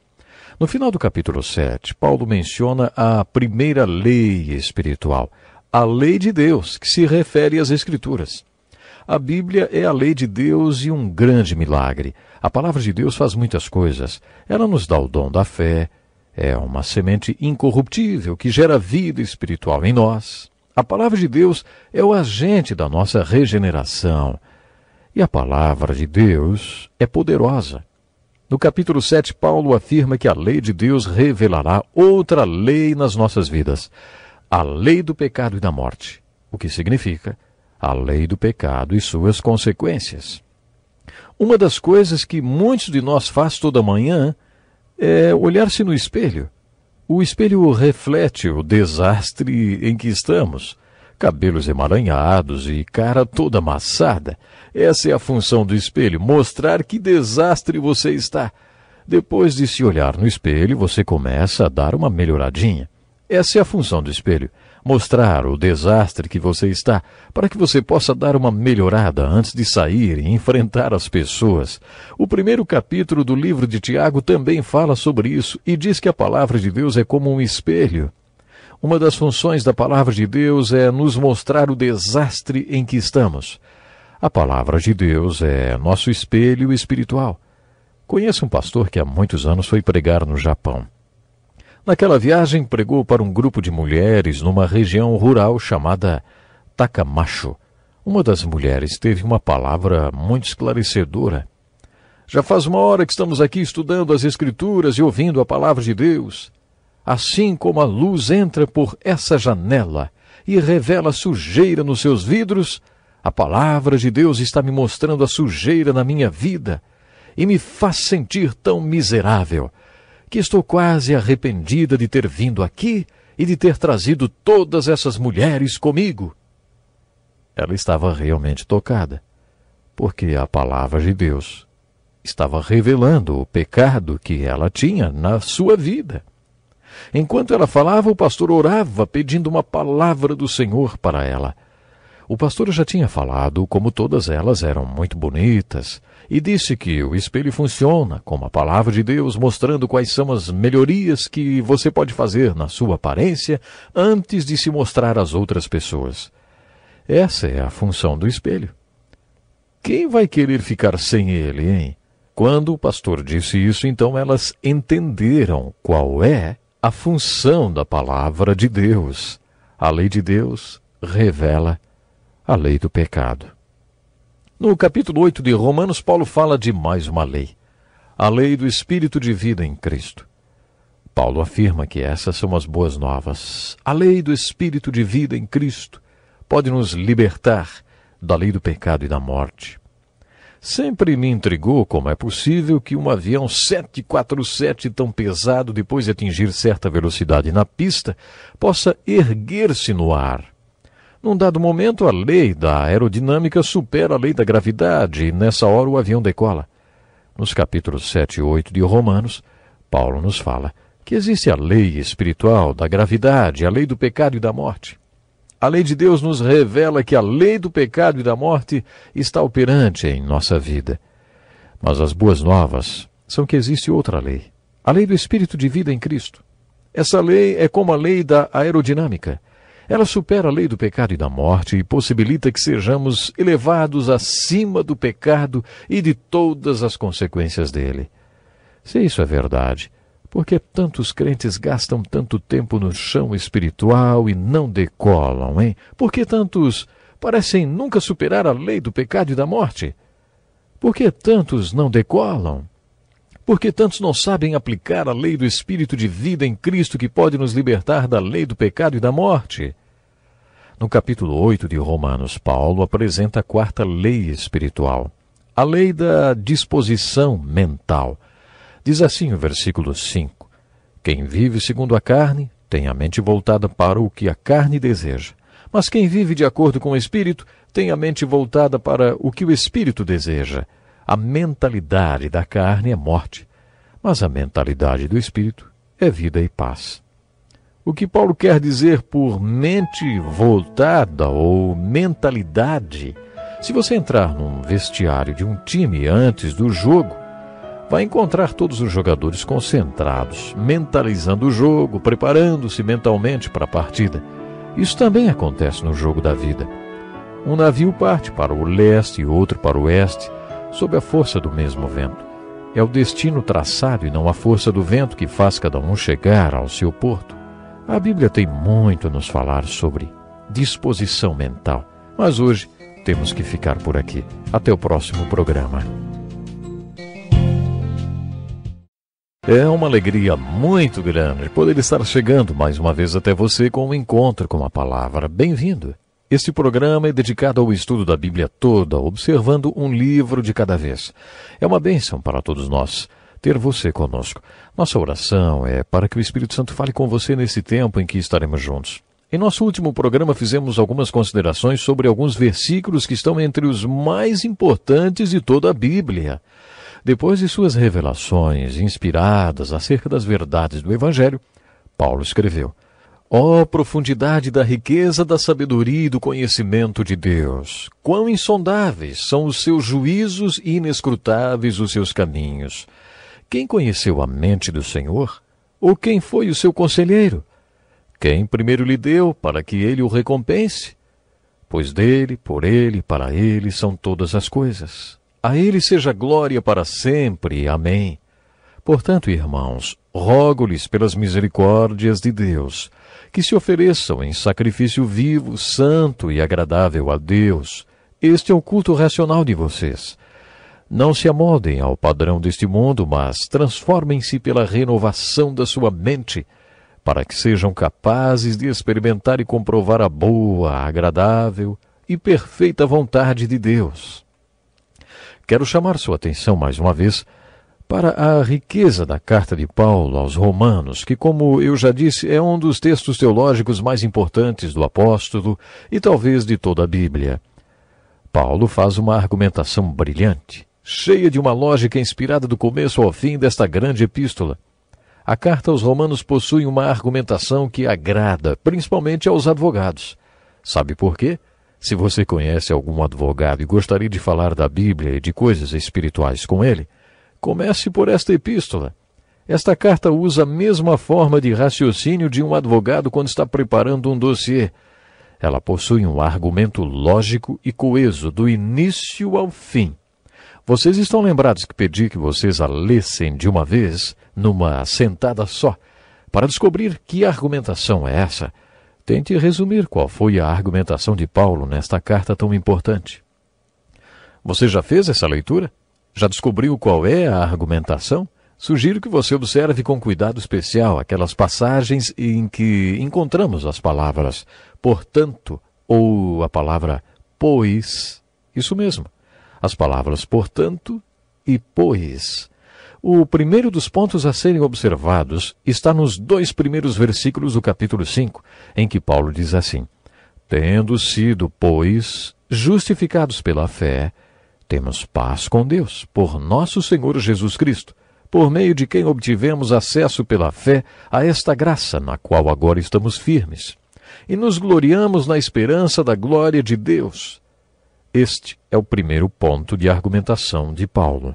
No final do capítulo 7, Paulo menciona a primeira lei espiritual, a lei de Deus, que se refere às Escrituras. A Bíblia é a lei de Deus e um grande milagre. A palavra de Deus faz muitas coisas. Ela nos dá o dom da fé, é uma semente incorruptível que gera vida espiritual em nós. A palavra de Deus é o agente da nossa regeneração. E a palavra de Deus é poderosa. No capítulo 7, Paulo afirma que a lei de Deus revelará outra lei nas nossas vidas, a lei do pecado e da morte, o que significa a lei do pecado e suas consequências. Uma das coisas que muitos de nós faz toda manhã é olhar-se no espelho. O espelho reflete o desastre em que estamos. Cabelos emaranhados e cara toda amassada. Essa é a função do espelho, mostrar que desastre você está. Depois de se olhar no espelho, você começa a dar uma melhoradinha. Essa é a função do espelho, mostrar o desastre que você está, para que você possa dar uma melhorada antes de sair e enfrentar as pessoas. O primeiro capítulo do livro de Tiago também fala sobre isso e diz que a palavra de Deus é como um espelho. Uma das funções da palavra de Deus é nos mostrar o desastre em que estamos. A palavra de Deus é nosso espelho espiritual. Conheço um pastor que há muitos anos foi pregar no Japão. Naquela viagem, pregou para um grupo de mulheres numa região rural chamada Takamasho. Uma das mulheres teve uma palavra muito esclarecedora. Já faz uma hora que estamos aqui estudando as Escrituras e ouvindo a palavra de Deus. Assim como a luz entra por essa janela e revela sujeira nos seus vidros, a palavra de Deus está me mostrando a sujeira na minha vida e me faz sentir tão miserável que estou quase arrependida de ter vindo aqui e de ter trazido todas essas mulheres comigo. Ela estava realmente tocada, porque a palavra de Deus estava revelando o pecado que ela tinha na sua vida. Enquanto ela falava, o pastor orava, pedindo uma palavra do Senhor para ela. O pastor já tinha falado como todas elas eram muito bonitas, e disse que o espelho funciona como a palavra de Deus, mostrando quais são as melhorias que você pode fazer na sua aparência antes de se mostrar às outras pessoas. Essa é a função do espelho. Quem vai querer ficar sem ele, hein? Quando o pastor disse isso, então elas entenderam qual é a função da palavra de Deus. A lei de Deus revela a lei do pecado. No capítulo 8 de Romanos, Paulo fala de mais uma lei, a lei do Espírito de vida em Cristo. Paulo afirma que essas são as boas novas. A lei do Espírito de vida em Cristo pode nos libertar da lei do pecado e da morte. Sempre me intrigou como é possível que um avião 747 tão pesado, depois de atingir certa velocidade na pista, possa erguer-se no ar. Num dado momento, a lei da aerodinâmica supera a lei da gravidade e, nessa hora, o avião decola. Nos capítulos 7 e 8 de Romanos, Paulo nos fala que existe a lei espiritual da gravidade, a lei do pecado e da morte. A lei de Deus nos revela que a lei do pecado e da morte está operante em nossa vida. Mas as boas novas são que existe outra lei, a lei do Espírito de vida em Cristo. Essa lei é como a lei da aerodinâmica. Ela supera a lei do pecado e da morte e possibilita que sejamos elevados acima do pecado e de todas as consequências dele. Se isso é verdade, por que tantos crentes gastam tanto tempo no chão espiritual e não decolam, hein? Por que tantos parecem nunca superar a lei do pecado e da morte? Por que tantos não decolam? Por que tantos não sabem aplicar a lei do Espírito de vida em Cristo que pode nos libertar da lei do pecado e da morte? No capítulo 8 de Romanos, Paulo apresenta a quarta lei espiritual, a lei da disposição mental. Diz assim o versículo 5, quem vive segundo a carne tem a mente voltada para o que a carne deseja, mas quem vive de acordo com o Espírito tem a mente voltada para o que o Espírito deseja. A mentalidade da carne é morte, mas a mentalidade do Espírito é vida e paz. O que Paulo quer dizer por mente voltada ou mentalidade? Se você entrar num vestiário de um time antes do jogo, vai encontrar todos os jogadores concentrados, mentalizando o jogo, preparando-se mentalmente para a partida. Isso também acontece no jogo da vida. Um navio parte para o leste e outro para o oeste, sob a força do mesmo vento. É o destino traçado e não a força do vento que faz cada um chegar ao seu porto. A Bíblia tem muito a nos falar sobre disposição mental, mas hoje temos que ficar por aqui. Até o próximo programa. É uma alegria muito grande poder estar chegando mais uma vez até você com um encontro com a palavra. Bem-vindo! Este programa é dedicado ao estudo da Bíblia toda, observando um livro de cada vez. É uma bênção para todos nós ter você conosco. Nossa oração é para que o Espírito Santo fale com você nesse tempo em que estaremos juntos. Em nosso último programa fizemos algumas considerações sobre alguns versículos que estão entre os mais importantes de toda a Bíblia. Depois de suas revelações inspiradas acerca das verdades do Evangelho, Paulo escreveu: Ó profundidade da riqueza, da sabedoria e do conhecimento de Deus! Quão insondáveis são os seus juízos e inescrutáveis os seus caminhos! Quem conheceu a mente do Senhor? Ou quem foi o seu conselheiro? Quem primeiro lhe deu para que ele o recompense? Pois dele, por ele, para ele são todas as coisas. A ele seja glória para sempre. Amém. Portanto, irmãos, rogo-lhes pelas misericórdias de Deus, que se ofereçam em sacrifício vivo, santo e agradável a Deus. Este é o culto racional de vocês. Não se amoldem ao padrão deste mundo, mas transformem-se pela renovação da sua mente, para que sejam capazes de experimentar e comprovar a boa, agradável e perfeita vontade de Deus. Quero chamar sua atenção mais uma vez para a riqueza da carta de Paulo aos Romanos, que, como eu já disse, é um dos textos teológicos mais importantes do apóstolo e talvez de toda a Bíblia. Paulo faz uma argumentação brilhante, cheia de uma lógica inspirada do começo ao fim desta grande epístola. A carta aos Romanos possui uma argumentação que agrada, principalmente aos advogados. Sabe por quê? Se você conhece algum advogado e gostaria de falar da Bíblia e de coisas espirituais com ele, comece por esta epístola. Esta carta usa a mesma forma de raciocínio de um advogado quando está preparando um dossiê. Ela possui um argumento lógico e coeso, do início ao fim. Vocês estão lembrados que pedi que vocês a lessem de uma vez, numa sentada só, para descobrir que argumentação é essa? Tente resumir qual foi a argumentação de Paulo nesta carta tão importante. Você já fez essa leitura? Já descobriu qual é a argumentação? Sugiro que você observe com cuidado especial aquelas passagens em que encontramos as palavras portanto ou a palavra pois. Isso mesmo, as palavras portanto e pois. O primeiro dos pontos a serem observados está nos 2 primeiros versículos do capítulo 5, em que Paulo diz assim: Tendo sido, pois, justificados pela fé, temos paz com Deus, por nosso Senhor Jesus Cristo, por meio de quem obtivemos acesso pela fé a esta graça na qual agora estamos firmes, e nos gloriamos na esperança da glória de Deus. Este é o primeiro ponto de argumentação de Paulo.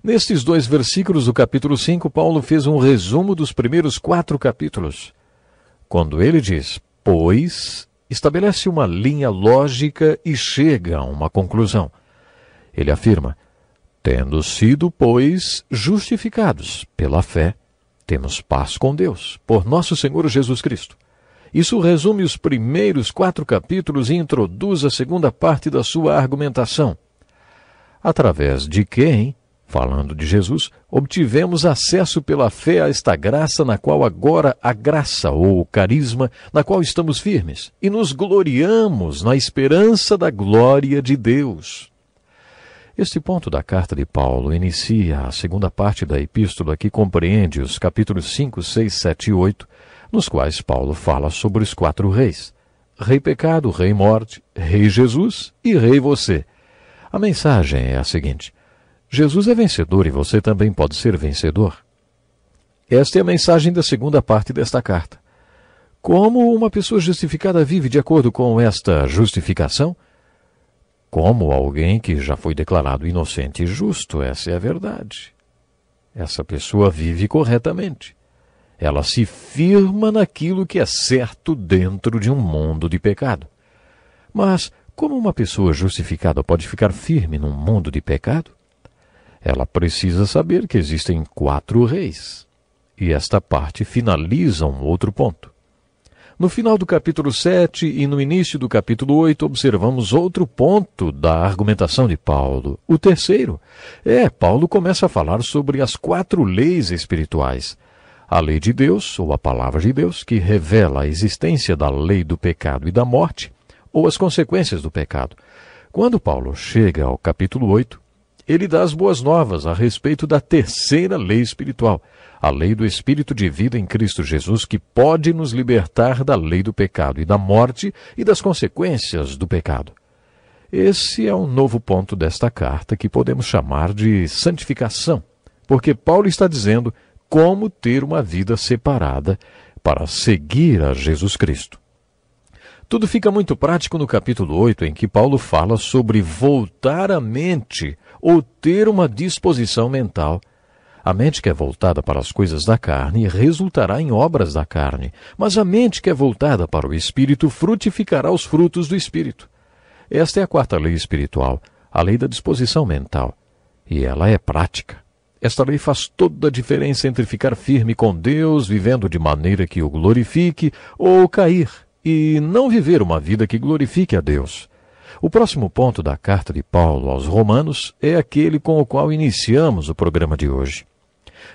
Nestes 2 versículos do capítulo 5, Paulo fez um resumo dos primeiros 4 capítulos. Quando ele diz, pois, estabelece uma linha lógica e chega a uma conclusão. Ele afirma, tendo sido, pois, justificados pela fé, temos paz com Deus, por nosso Senhor Jesus Cristo. Isso resume os primeiros 4 capítulos e introduz a segunda parte da sua argumentação. Através de quem, falando de Jesus, obtivemos acesso pela fé a esta graça na qual agora a graça ou o carisma na qual estamos firmes e nos gloriamos na esperança da glória de Deus. Este ponto da carta de Paulo inicia a segunda parte da epístola que compreende os capítulos 5, 6, 7 e 8, nos quais Paulo fala sobre os 4 reis: Rei Pecado, Rei Morte, Rei Jesus e Rei Você. A mensagem é a seguinte: Jesus é vencedor e você também pode ser vencedor. Esta é a mensagem da segunda parte desta carta. Como uma pessoa justificada vive de acordo com esta justificação? Como alguém que já foi declarado inocente e justo, essa é a verdade. Essa pessoa vive corretamente. Ela se firma naquilo que é certo dentro de um mundo de pecado. Mas como uma pessoa justificada pode ficar firme num mundo de pecado? Ela precisa saber que existem 4 reis. E esta parte finaliza um outro ponto. No final do capítulo 7 e no início do capítulo 8, observamos outro ponto da argumentação de Paulo. O terceiro Paulo começa a falar sobre as 4 leis espirituais. A lei de Deus, ou a palavra de Deus, que revela a existência da lei do pecado e da morte, ou as consequências do pecado. Quando Paulo chega ao capítulo 8, ele dá as boas novas a respeito da terceira lei espiritual, a lei do Espírito de vida em Cristo Jesus, que pode nos libertar da lei do pecado e da morte e das consequências do pecado. Esse é um novo ponto desta carta que podemos chamar de santificação, porque Paulo está dizendo como ter uma vida separada para seguir a Jesus Cristo. Tudo fica muito prático no capítulo 8, em que Paulo fala sobre voltar a mente ou ter uma disposição mental. A mente que é voltada para as coisas da carne resultará em obras da carne, mas a mente que é voltada para o Espírito frutificará os frutos do Espírito. Esta é a 4ª lei espiritual, a lei da disposição mental, e ela é prática. Esta lei faz toda a diferença entre ficar firme com Deus, vivendo de maneira que o glorifique, ou cair e não viver uma vida que glorifique a Deus. O próximo ponto da carta de Paulo aos Romanos é aquele com o qual iniciamos o programa de hoje.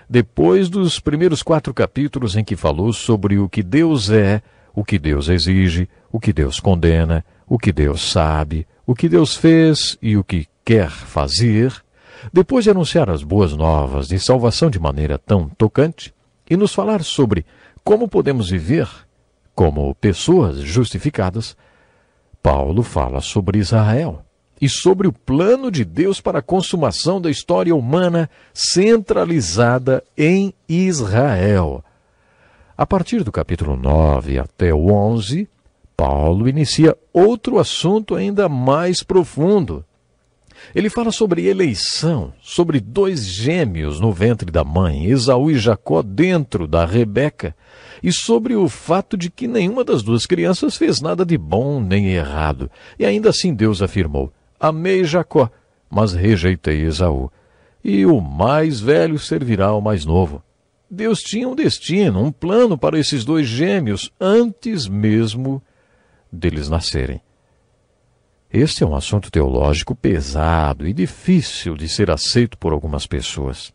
Depois dos primeiros 4 capítulos em que falou sobre o que Deus é, o que Deus exige, o que Deus condena, o que Deus sabe, o que Deus fez e o que quer fazer, depois de anunciar as boas novas de salvação de maneira tão tocante e nos falar sobre como podemos viver como pessoas justificadas, Paulo fala sobre Israel e sobre o plano de Deus para a consumação da história humana centralizada em Israel. A partir do capítulo 9 até o 11, Paulo inicia outro assunto ainda mais profundo. Ele fala sobre eleição, sobre 2 gêmeos no ventre da mãe, Esaú e Jacó dentro da Rebeca, e sobre o fato de que nenhuma das 2 crianças fez nada de bom nem errado. E ainda assim Deus afirmou: amei Jacó, mas rejeitei Esaú, e o mais velho servirá ao mais novo. Deus tinha um destino, um plano para esses 2 gêmeos antes mesmo deles nascerem. Este é um assunto teológico pesado e difícil de ser aceito por algumas pessoas.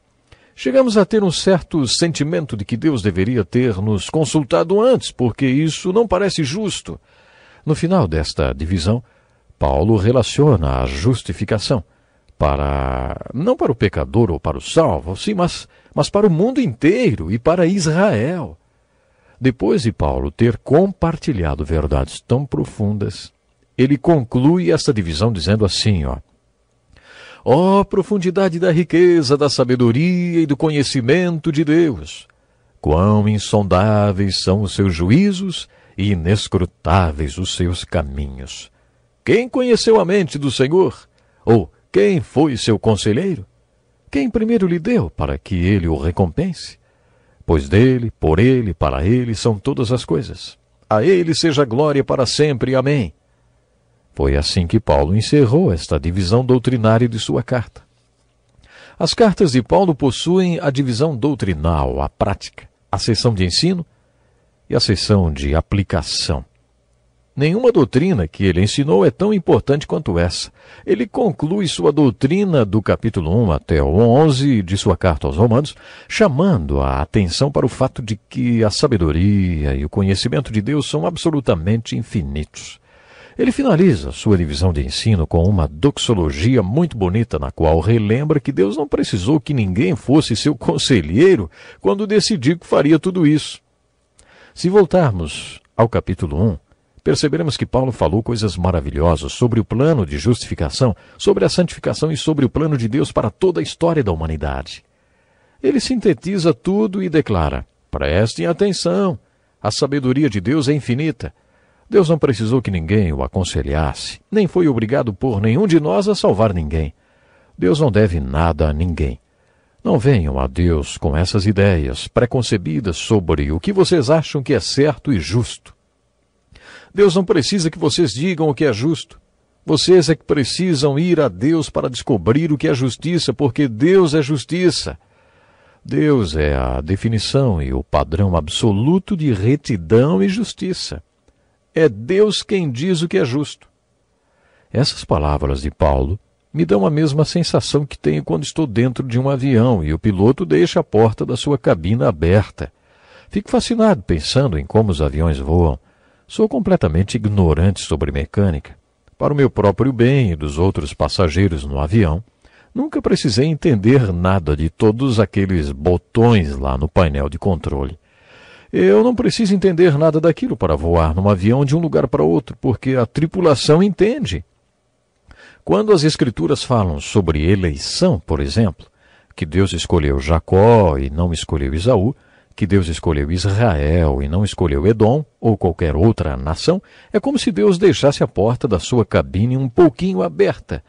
Chegamos a ter um certo sentimento de que Deus deveria ter nos consultado antes, porque isso não parece justo. No final desta divisão, Paulo relaciona a justificação não para o pecador ou para o salvo, sim, mas para o mundo inteiro e para Israel. Depois de Paulo ter compartilhado verdades tão profundas, ele conclui esta divisão dizendo assim, ó profundidade da riqueza, da sabedoria e do conhecimento de Deus! Quão insondáveis são os seus juízos e inescrutáveis os seus caminhos! Quem conheceu a mente do Senhor? Ou quem foi seu conselheiro? Quem primeiro lhe deu para que ele o recompense? Pois dele, por ele, para ele são todas as coisas. A ele seja glória para sempre. Amém. Foi assim que Paulo encerrou esta divisão doutrinária de sua carta. As cartas de Paulo possuem a divisão doutrinal, a prática, a seção de ensino e a seção de aplicação. Nenhuma doutrina que ele ensinou é tão importante quanto essa. Ele conclui sua doutrina do capítulo 1 até o 11 de sua carta aos Romanos, chamando a atenção para o fato de que a sabedoria e o conhecimento de Deus são absolutamente infinitos. Ele finaliza sua divisão de ensino com uma doxologia muito bonita, na qual relembra que Deus não precisou que ninguém fosse seu conselheiro quando decidiu que faria tudo isso. Se voltarmos ao capítulo 1, perceberemos que Paulo falou coisas maravilhosas sobre o plano de justificação, sobre a santificação e sobre o plano de Deus para toda a história da humanidade. Ele sintetiza tudo e declara: prestem atenção, a sabedoria de Deus é infinita. Deus não precisou que ninguém o aconselhasse, nem foi obrigado por nenhum de nós a salvar ninguém. Deus não deve nada a ninguém. Não venham a Deus com essas ideias preconcebidas sobre o que vocês acham que é certo e justo. Deus não precisa que vocês digam o que é justo. Vocês é que precisam ir a Deus para descobrir o que é justiça, porque Deus é justiça. Deus é a definição e o padrão absoluto de retidão e justiça. É Deus quem diz o que é justo. Essas palavras de Paulo me dão a mesma sensação que tenho quando estou dentro de um avião e o piloto deixa a porta da sua cabina aberta. Fico fascinado pensando em como os aviões voam. Sou completamente ignorante sobre mecânica. Para o meu próprio bem e dos outros passageiros no avião, nunca precisei entender nada de todos aqueles botões lá no painel de controle. Eu não preciso entender nada daquilo para voar num avião de um lugar para outro, porque a tripulação entende. Quando as Escrituras falam sobre eleição, por exemplo, que Deus escolheu Jacó e não escolheu Esaú, que Deus escolheu Israel e não escolheu Edom ou qualquer outra nação, é como se Deus deixasse a porta da sua cabine um pouquinho aberta.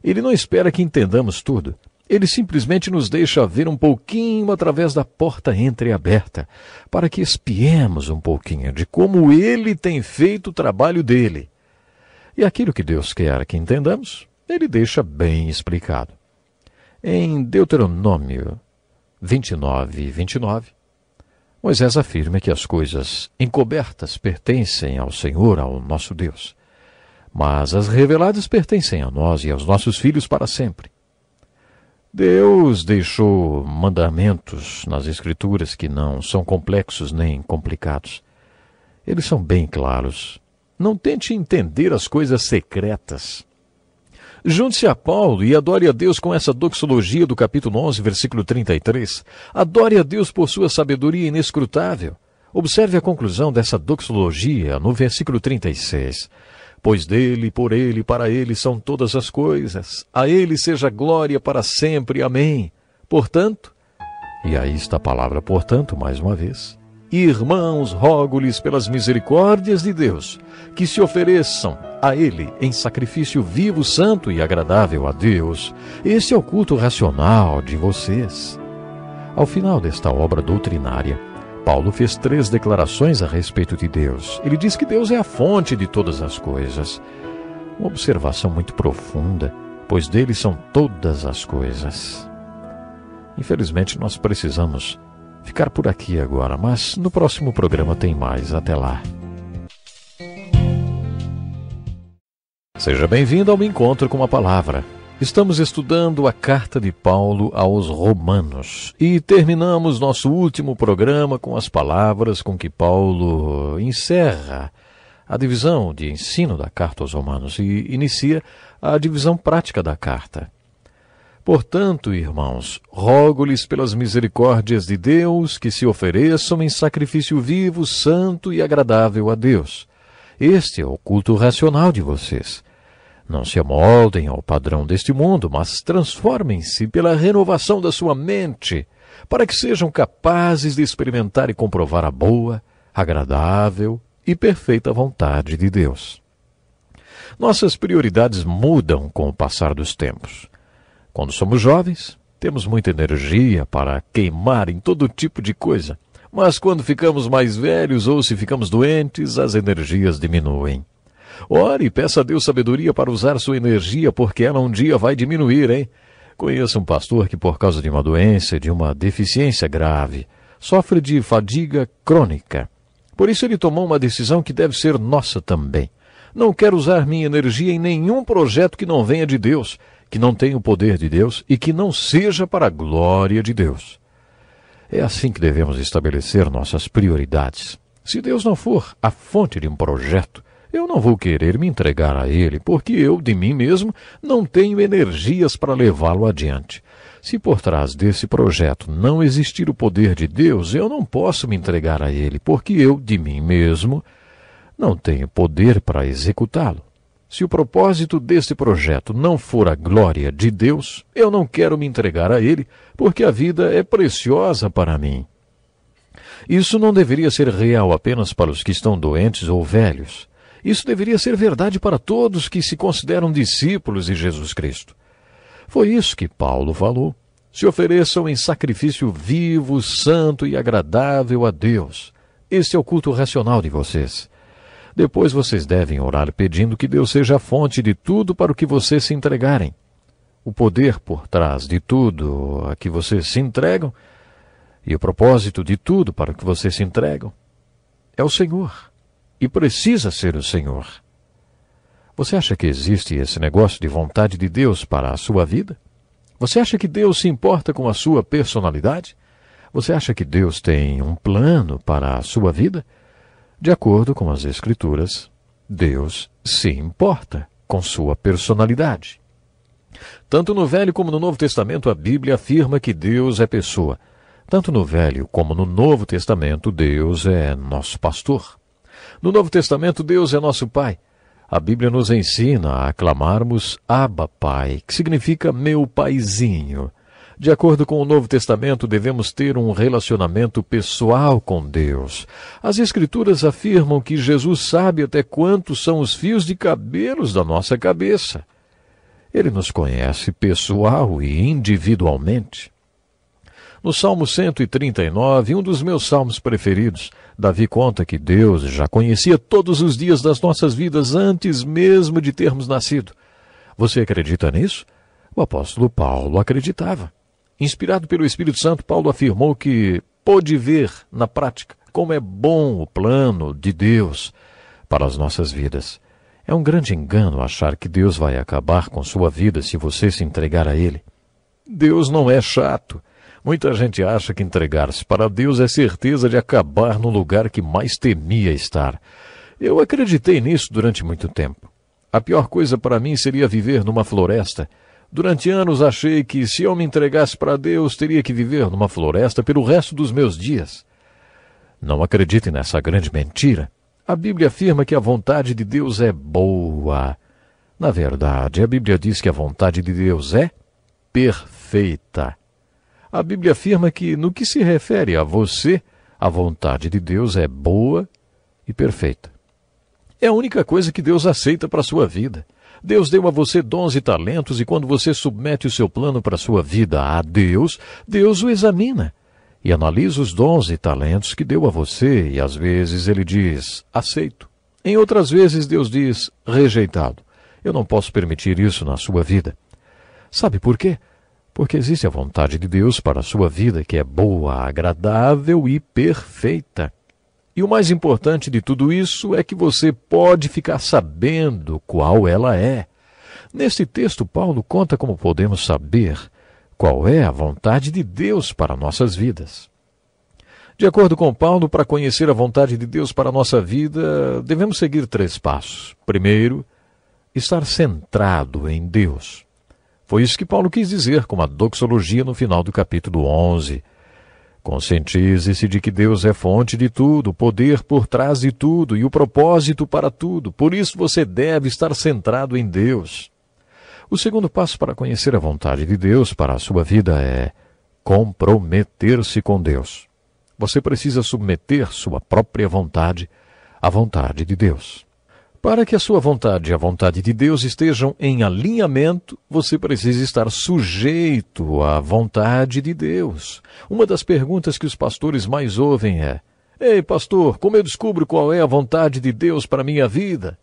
Ele não espera que entendamos tudo. Ele simplesmente nos deixa ver um pouquinho através da porta entreaberta, para que espiemos um pouquinho de como Ele tem feito o trabalho dele. E aquilo que Deus quer que entendamos, Ele deixa bem explicado. Em Deuteronômio 29:29, Moisés afirma que as coisas encobertas pertencem ao Senhor, ao nosso Deus, mas as reveladas pertencem a nós e aos nossos filhos para sempre. Deus deixou mandamentos nas Escrituras que não são complexos nem complicados. Eles são bem claros. Não tente entender as coisas secretas. Junte-se a Paulo e adore a Deus com essa doxologia do capítulo 11, versículo 33. Adore a Deus por sua sabedoria inescrutável. Observe a conclusão dessa doxologia no versículo 36. Pois dele, por ele, para ele são todas as coisas. A ele seja glória para sempre. Amém. Portanto, e aí está a palavra portanto, mais uma vez. Irmãos, rogo-lhes pelas misericórdias de Deus, que se ofereçam a Ele em sacrifício vivo, santo e agradável a Deus. Esse é o culto racional de vocês. Ao final desta obra doutrinária, Paulo fez 3 declarações a respeito de Deus. Ele diz que Deus é a fonte de todas as coisas. Uma observação muito profunda, pois dele são todas as coisas. Infelizmente, nós precisamos ficar por aqui agora, mas no próximo programa tem mais. Até lá. Seja bem-vindo ao Encontro com a Palavra. Estamos estudando a carta de Paulo aos Romanos e terminamos nosso último programa com as palavras com que Paulo encerra a divisão de ensino da carta aos Romanos e inicia a divisão prática da carta. Portanto, irmãos, rogo-lhes pelas misericórdias de Deus que se ofereçam em sacrifício vivo, santo e agradável a Deus. Este é o culto racional de vocês. Não se amoldem ao padrão deste mundo, mas transformem-se pela renovação da sua mente, para que sejam capazes de experimentar e comprovar a boa, agradável e perfeita vontade de Deus. Nossas prioridades mudam com o passar dos tempos. Quando somos jovens, temos muita energia para queimar em todo tipo de coisa. Mas quando ficamos mais velhos ou se ficamos doentes, as energias diminuem. Ore e peça a Deus sabedoria para usar sua energia, porque ela um dia vai diminuir, hein? Conheço um pastor que, por causa de uma doença, de uma deficiência grave, sofre de fadiga crônica. Por isso ele tomou uma decisão que deve ser nossa também. Não quero usar minha energia em nenhum projeto que não venha de Deus, que não tenha o poder de Deus e que não seja para a glória de Deus. É assim que devemos estabelecer nossas prioridades. Se Deus não for a fonte de um projeto, eu não vou querer me entregar a Ele, porque eu, de mim mesmo, não tenho energias para levá-lo adiante. Se por trás desse projeto não existir o poder de Deus, eu não posso me entregar a Ele, porque eu, de mim mesmo, não tenho poder para executá-lo. Se o propósito deste projeto não for a glória de Deus, eu não quero me entregar a Ele, porque a vida é preciosa para mim. Isso não deveria ser real apenas para os que estão doentes ou velhos. Isso deveria ser verdade para todos que se consideram discípulos de Jesus Cristo. Foi isso que Paulo falou. Se ofereçam em sacrifício vivo, santo e agradável a Deus. Este é o culto racional de vocês. Depois vocês devem orar pedindo que Deus seja a fonte de tudo para o que vocês se entregarem. O poder por trás de tudo a que vocês se entregam E o propósito de tudo para o que você se entrega é o Senhor. E precisa ser o Senhor. Você acha que existe esse negócio de vontade de Deus para a sua vida? Você acha que Deus se importa com a sua personalidade? Você acha que Deus tem um plano para a sua vida? De acordo com as Escrituras, Deus se importa com sua personalidade. Tanto no Velho como no Novo Testamento, a Bíblia afirma que Deus é pessoa. Tanto no Velho como no Novo Testamento, Deus é nosso pastor. No Novo Testamento, Deus é nosso Pai. A Bíblia nos ensina a aclamarmos Abba Pai, que significa meu paizinho. De acordo com o Novo Testamento, devemos ter um relacionamento pessoal com Deus. As Escrituras afirmam que Jesus sabe até quantos são os fios de cabelos da nossa cabeça. Ele nos conhece pessoal e individualmente. No Salmo 139, um dos meus salmos preferidos, Davi conta que Deus já conhecia todos os dias das nossas vidas antes mesmo de termos nascido. Você acredita nisso? O apóstolo Paulo acreditava. Inspirado pelo Espírito Santo, Paulo afirmou que pôde ver, na prática, como é bom o plano de Deus para as nossas vidas. É um grande engano achar que Deus vai acabar com sua vida se você se entregar a Ele. Deus não é chato. Muita gente acha que entregar-se para Deus é certeza de acabar no lugar que mais temia estar. Eu acreditei nisso durante muito tempo. A pior coisa para mim seria viver numa floresta. Durante anos achei que se eu me entregasse para Deus, teria que viver numa floresta pelo resto dos meus dias. Não acredite nessa grande mentira. A Bíblia afirma que a vontade de Deus é boa. Na verdade, a Bíblia diz que a vontade de Deus é perfeita. A Bíblia afirma que, no que se refere a você, a vontade de Deus é boa e perfeita. É a única coisa que Deus aceita para a sua vida. Deus deu a você dons e talentos e quando você submete o seu plano para a sua vida a Deus, Deus o examina e analisa os dons e talentos que deu a você e às vezes Ele diz, aceito. Em outras vezes Deus diz, rejeitado. Eu não posso permitir isso na sua vida. Sabe por quê? Porque existe a vontade de Deus para a sua vida que é boa, agradável e perfeita. E o mais importante de tudo isso é que você pode ficar sabendo qual ela é. Neste texto, Paulo conta como podemos saber qual é a vontade de Deus para nossas vidas. De acordo com Paulo, para conhecer a vontade de Deus para a nossa vida, devemos seguir 3 passos. Primeiro, estar centrado em Deus. Foi isso que Paulo quis dizer com a doxologia no final do capítulo 11. Conscientize-se de que Deus é fonte de tudo, o poder por trás de tudo e o propósito para tudo. Por isso você deve estar centrado em Deus. O segundo passo para conhecer a vontade de Deus para a sua vida é comprometer-se com Deus. Você precisa submeter sua própria vontade à vontade de Deus. Para que a sua vontade e a vontade de Deus estejam em alinhamento, você precisa estar sujeito à vontade de Deus. Uma das perguntas que os pastores mais ouvem é: ei, pastor, como eu descubro qual é a vontade de Deus para a minha vida?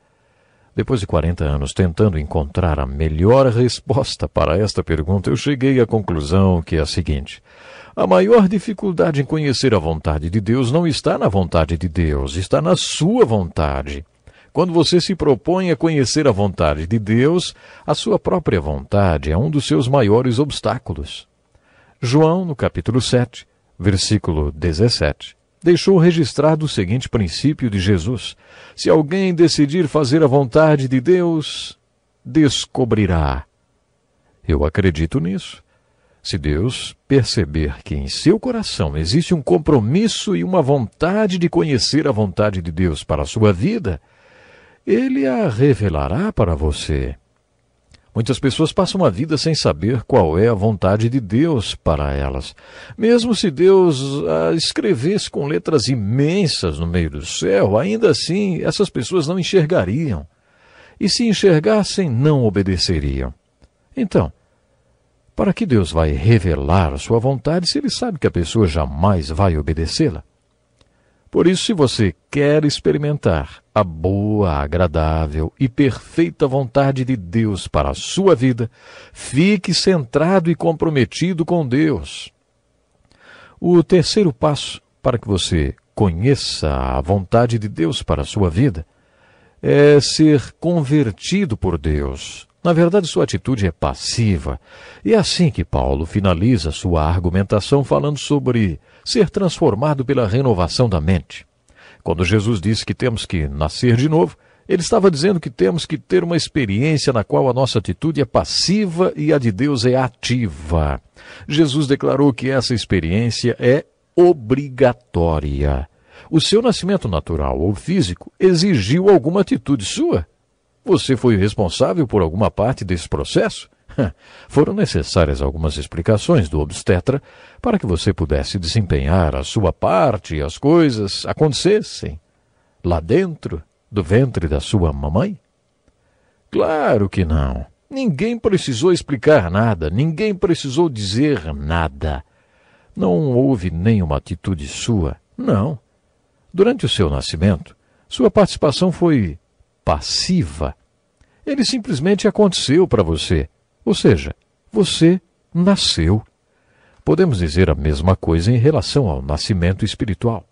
Depois de 40 anos tentando encontrar a melhor resposta para esta pergunta, eu cheguei à conclusão que é a seguinte: a maior dificuldade em conhecer a vontade de Deus não está na vontade de Deus, está na sua vontade. Quando você se propõe a conhecer a vontade de Deus, a sua própria vontade é um dos seus maiores obstáculos. João, no capítulo 7, versículo 17, deixou registrado o seguinte princípio de Jesus: se alguém decidir fazer a vontade de Deus, descobrirá. Eu acredito nisso. Se Deus perceber que em seu coração existe um compromisso e uma vontade de conhecer a vontade de Deus para a sua vida, Ele a revelará para você. Muitas pessoas passam a vida sem saber qual é a vontade de Deus para elas. Mesmo se Deus a escrevesse com letras imensas no meio do céu, ainda assim essas pessoas não enxergariam. E se enxergassem, não obedeceriam. Então, para que Deus vai revelar a sua vontade se Ele sabe que a pessoa jamais vai obedecê-la? Por isso, se você quer experimentar a boa, agradável e perfeita vontade de Deus para a sua vida, fique centrado e comprometido com Deus. O terceiro passo para que você conheça a vontade de Deus para a sua vida é ser convertido por Deus. Na verdade, sua atitude é passiva. E é assim que Paulo finaliza sua argumentação falando sobre ser transformado pela renovação da mente. Quando Jesus disse que temos que nascer de novo, ele estava dizendo que temos que ter uma experiência na qual a nossa atitude é passiva e a de Deus é ativa. Jesus declarou que essa experiência é obrigatória. O seu nascimento natural ou físico exigiu alguma atitude sua. Você foi responsável por alguma parte desse processo? Foram necessárias algumas explicações do obstetra para que você pudesse desempenhar a sua parte e as coisas acontecessem lá dentro do ventre da sua mamãe? Claro que não. Ninguém precisou explicar nada, ninguém precisou dizer nada. Não houve nenhuma atitude sua, não. Durante o seu nascimento, sua participação foi passiva. Ele simplesmente aconteceu para você. Ou seja, você nasceu. Podemos dizer a mesma coisa em relação ao nascimento espiritual.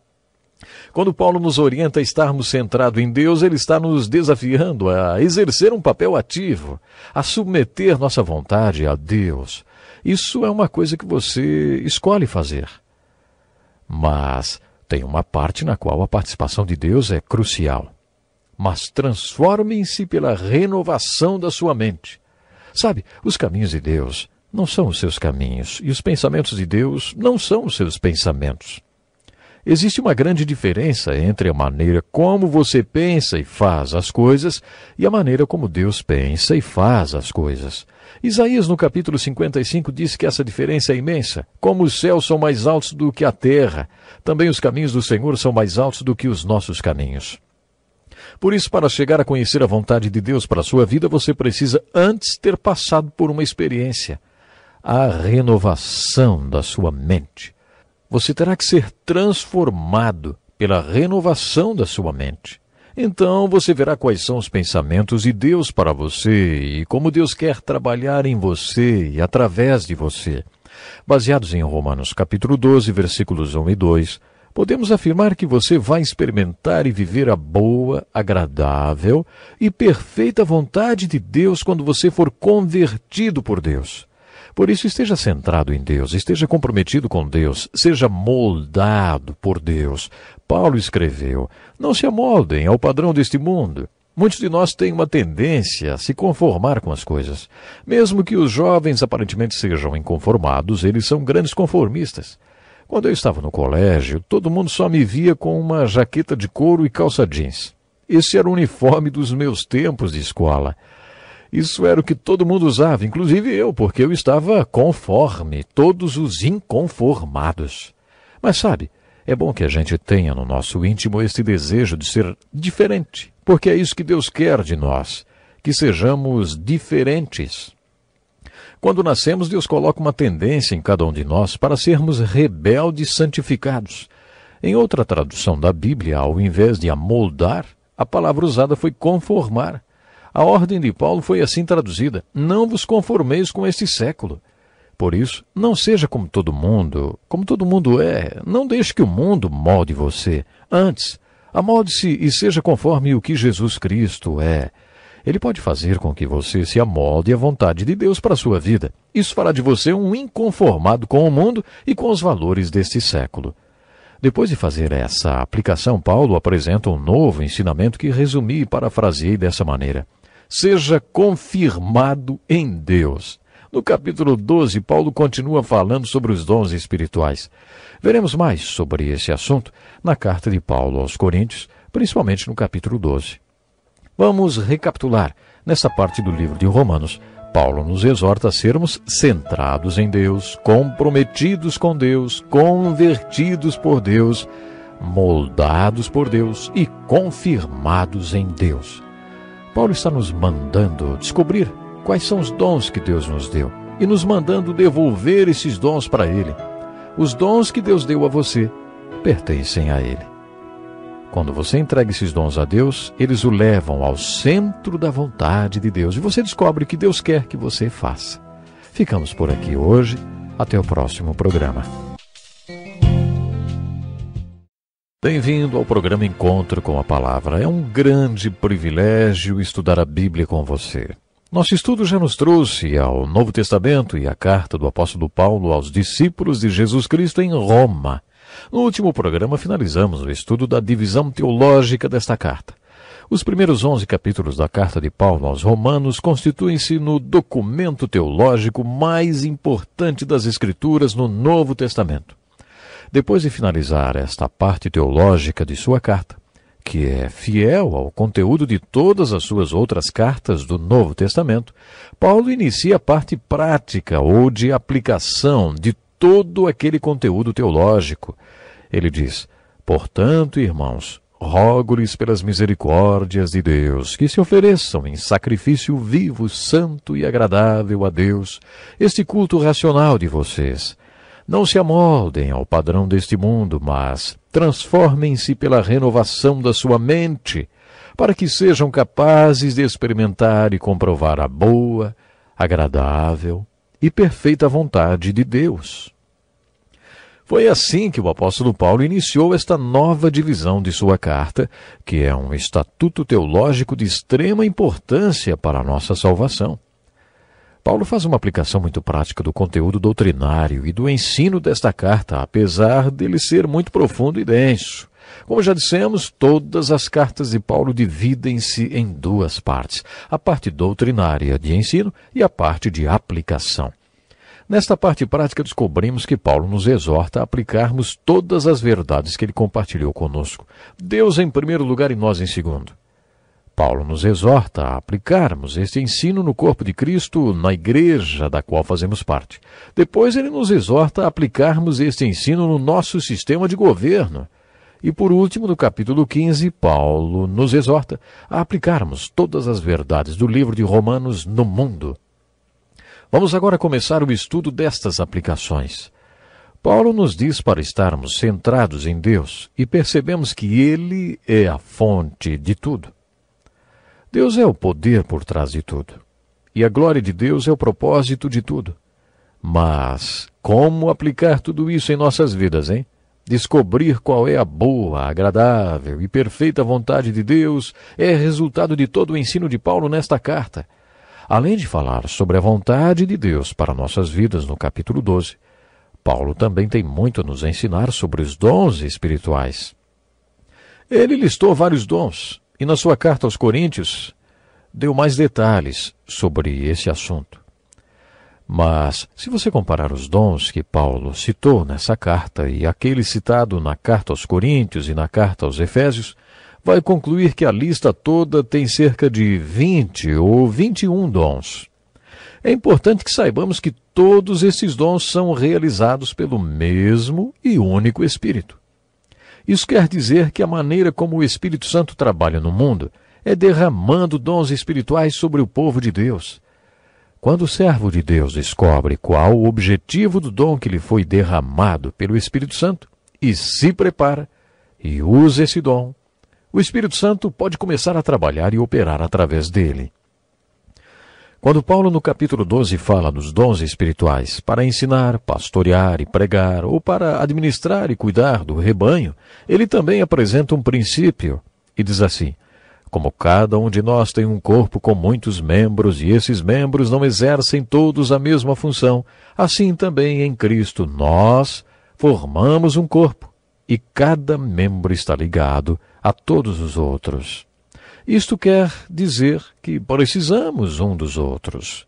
Quando Paulo nos orienta a estarmos centrados em Deus, ele está nos desafiando a exercer um papel ativo, a submeter nossa vontade a Deus. Isso é uma coisa que você escolhe fazer. Mas tem uma parte na qual a participação de Deus é crucial. Mas transformem-se pela renovação da sua mente. Sabe, os caminhos de Deus não são os seus caminhos, e os pensamentos de Deus não são os seus pensamentos. Existe uma grande diferença entre a maneira como você pensa e faz as coisas e a maneira como Deus pensa e faz as coisas. Isaías, no capítulo 55, diz que essa diferença é imensa. Como os céus são mais altos do que a terra, também os caminhos do Senhor são mais altos do que os nossos caminhos. Por isso, para chegar a conhecer a vontade de Deus para a sua vida, você precisa antes ter passado por uma experiência, a renovação da sua mente. Você terá que ser transformado pela renovação da sua mente. Então você verá quais são os pensamentos de Deus para você e como Deus quer trabalhar em você e através de você. Baseados em Romanos capítulo 12, versículos 1 e 2, podemos afirmar que você vai experimentar e viver a boa, agradável e perfeita vontade de Deus quando você for convertido por Deus. Por isso, esteja centrado em Deus, esteja comprometido com Deus, seja moldado por Deus. Paulo escreveu, não se amoldem ao padrão deste mundo. Muitos de nós têm uma tendência a se conformar com as coisas. Mesmo que os jovens aparentemente sejam inconformados, eles são grandes conformistas. Quando eu estava no colégio, todo mundo só me via com uma jaqueta de couro e calça jeans. Esse era o uniforme dos meus tempos de escola. Isso era o que todo mundo usava, inclusive eu, porque eu estava conforme todos os inconformados. Mas sabe, é bom que a gente tenha no nosso íntimo este desejo de ser diferente, porque é isso que Deus quer de nós, que sejamos diferentes. Quando nascemos, Deus coloca uma tendência em cada um de nós para sermos rebeldes santificados. Em outra tradução da Bíblia, ao invés de amoldar, a palavra usada foi conformar. A ordem de Paulo foi assim traduzida: não vos conformeis com este século. Por isso, não seja como todo mundo é. Não deixe que o mundo molde você. Antes, amolde-se e seja conforme o que Jesus Cristo é. Ele pode fazer com que você se amolde à vontade de Deus para a sua vida. Isso fará de você um inconformado com o mundo e com os valores deste século. Depois de fazer essa aplicação, Paulo apresenta um novo ensinamento que resumi e parafraseei dessa maneira: seja confirmado em Deus. No capítulo 12, Paulo continua falando sobre os dons espirituais. Veremos mais sobre esse assunto na carta de Paulo aos Coríntios, principalmente no capítulo 12. Vamos recapitular. Nessa parte do livro de Romanos, Paulo nos exorta a sermos centrados em Deus, comprometidos com Deus, convertidos por Deus, moldados por Deus e confirmados em Deus. Paulo está nos mandando descobrir quais são os dons que Deus nos deu e nos mandando devolver esses dons para Ele. Os dons que Deus deu a você pertencem a Ele. Quando você entrega esses dons a Deus, eles o levam ao centro da vontade de Deus e você descobre o que Deus quer que você faça. Ficamos por aqui hoje. Até o próximo programa. Bem-vindo ao programa Encontro com a Palavra. É um grande privilégio estudar a Bíblia com você. Nosso estudo já nos trouxe ao Novo Testamento e a carta do apóstolo Paulo aos discípulos de Jesus Cristo em Roma. No último programa finalizamos o estudo da divisão teológica desta carta. Os primeiros 11 capítulos da carta de Paulo aos Romanos constituem-se no documento teológico mais importante das Escrituras no Novo Testamento. Depois de finalizar esta parte teológica de sua carta, que é fiel ao conteúdo de todas as suas outras cartas do Novo Testamento, Paulo inicia a parte prática ou de aplicação de todo aquele conteúdo teológico. Ele diz: portanto, irmãos, rogo-lhes pelas misericórdias de Deus, que se ofereçam em sacrifício vivo, santo e agradável a Deus, este culto racional de vocês. Não se amoldem ao padrão deste mundo, mas transformem-se pela renovação da sua mente, para que sejam capazes de experimentar e comprovar a boa, agradável e perfeita vontade de Deus. Foi assim que o apóstolo Paulo iniciou esta nova divisão de sua carta, que é um estatuto teológico de extrema importância para a nossa salvação. Paulo faz uma aplicação muito prática do conteúdo doutrinário e do ensino desta carta, apesar dele ser muito profundo e denso. Como já dissemos, todas as cartas de Paulo dividem-se em duas partes: a parte doutrinária de ensino e a parte de aplicação. Nesta parte prática, descobrimos que Paulo nos exorta a aplicarmos todas as verdades que ele compartilhou conosco. Deus em primeiro lugar e nós em segundo. Paulo nos exorta a aplicarmos este ensino no corpo de Cristo, na igreja da qual fazemos parte. Depois ele nos exorta a aplicarmos este ensino no nosso sistema de governo. E por último, no capítulo 15, Paulo nos exorta a aplicarmos todas as verdades do livro de Romanos no mundo. Vamos agora começar o estudo destas aplicações. Paulo nos diz para estarmos centrados em Deus e percebemos que Ele é a fonte de tudo. Deus é o poder por trás de tudo, e a glória de Deus é o propósito de tudo. Mas como aplicar tudo isso em nossas vidas, hein? Descobrir qual é a boa, agradável e perfeita vontade de Deus é resultado de todo o ensino de Paulo nesta carta. Além de falar sobre a vontade de Deus para nossas vidas no capítulo 12, Paulo também tem muito a nos ensinar sobre os dons espirituais. Ele listou vários dons, e na sua carta aos Coríntios deu mais detalhes sobre esse assunto. Mas, se você comparar os dons que Paulo citou nessa carta e aquele citado na carta aos Coríntios e na carta aos Efésios, vai concluir que a lista toda tem cerca de 20 ou 21 dons. É importante que saibamos que todos esses dons são realizados pelo mesmo e único Espírito. Isso quer dizer que a maneira como o Espírito Santo trabalha no mundo é derramando dons espirituais sobre o povo de Deus. Quando o servo de Deus descobre qual o objetivo do dom que lhe foi derramado pelo Espírito Santo e se prepara e usa esse dom, o Espírito Santo pode começar a trabalhar e operar através dele. Quando Paulo, no capítulo 12, fala dos dons espirituais para ensinar, pastorear e pregar, ou para administrar e cuidar do rebanho, ele também apresenta um princípio e diz assim: como cada um de nós tem um corpo com muitos membros e esses membros não exercem todos a mesma função, assim também em Cristo nós formamos um corpo e cada membro está ligado a todos os outros. Isto quer dizer que precisamos um dos outros.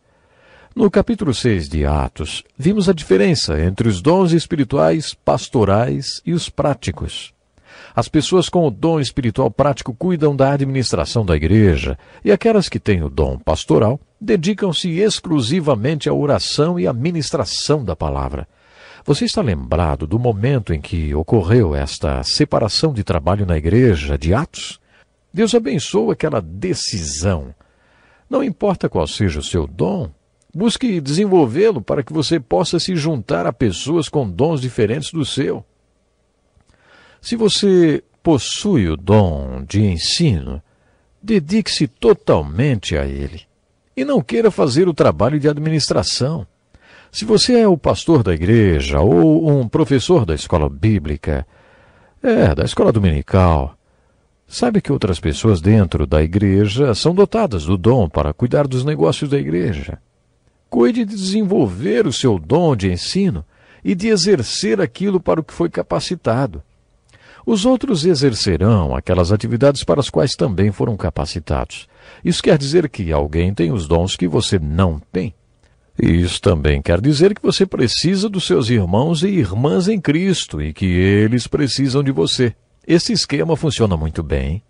No capítulo 6 de Atos, vimos a diferença entre os dons espirituais, pastorais e os práticos. As pessoas com o dom espiritual prático cuidam da administração da igreja, e aquelas que têm o dom pastoral dedicam-se exclusivamente à oração e à ministração da palavra. Você está lembrado do momento em que ocorreu esta separação de trabalho na igreja de Atos? Deus abençoa aquela decisão. Não importa qual seja o seu dom, busque desenvolvê-lo para que você possa se juntar a pessoas com dons diferentes do seu. Se você possui o dom de ensino, dedique-se totalmente a ele e não queira fazer o trabalho de administração. Se você é o pastor da igreja ou um professor da escola bíblica, Da escola dominical. Sabe que outras pessoas dentro da igreja são dotadas do dom para cuidar dos negócios da igreja. Cuide de desenvolver o seu dom de ensino e de exercer aquilo para o que foi capacitado. Os outros exercerão aquelas atividades para as quais também foram capacitados. Isso quer dizer que alguém tem os dons que você não tem. Isso também quer dizer que você precisa dos seus irmãos e irmãs em Cristo e que eles precisam de você. Esse esquema funciona muito bem.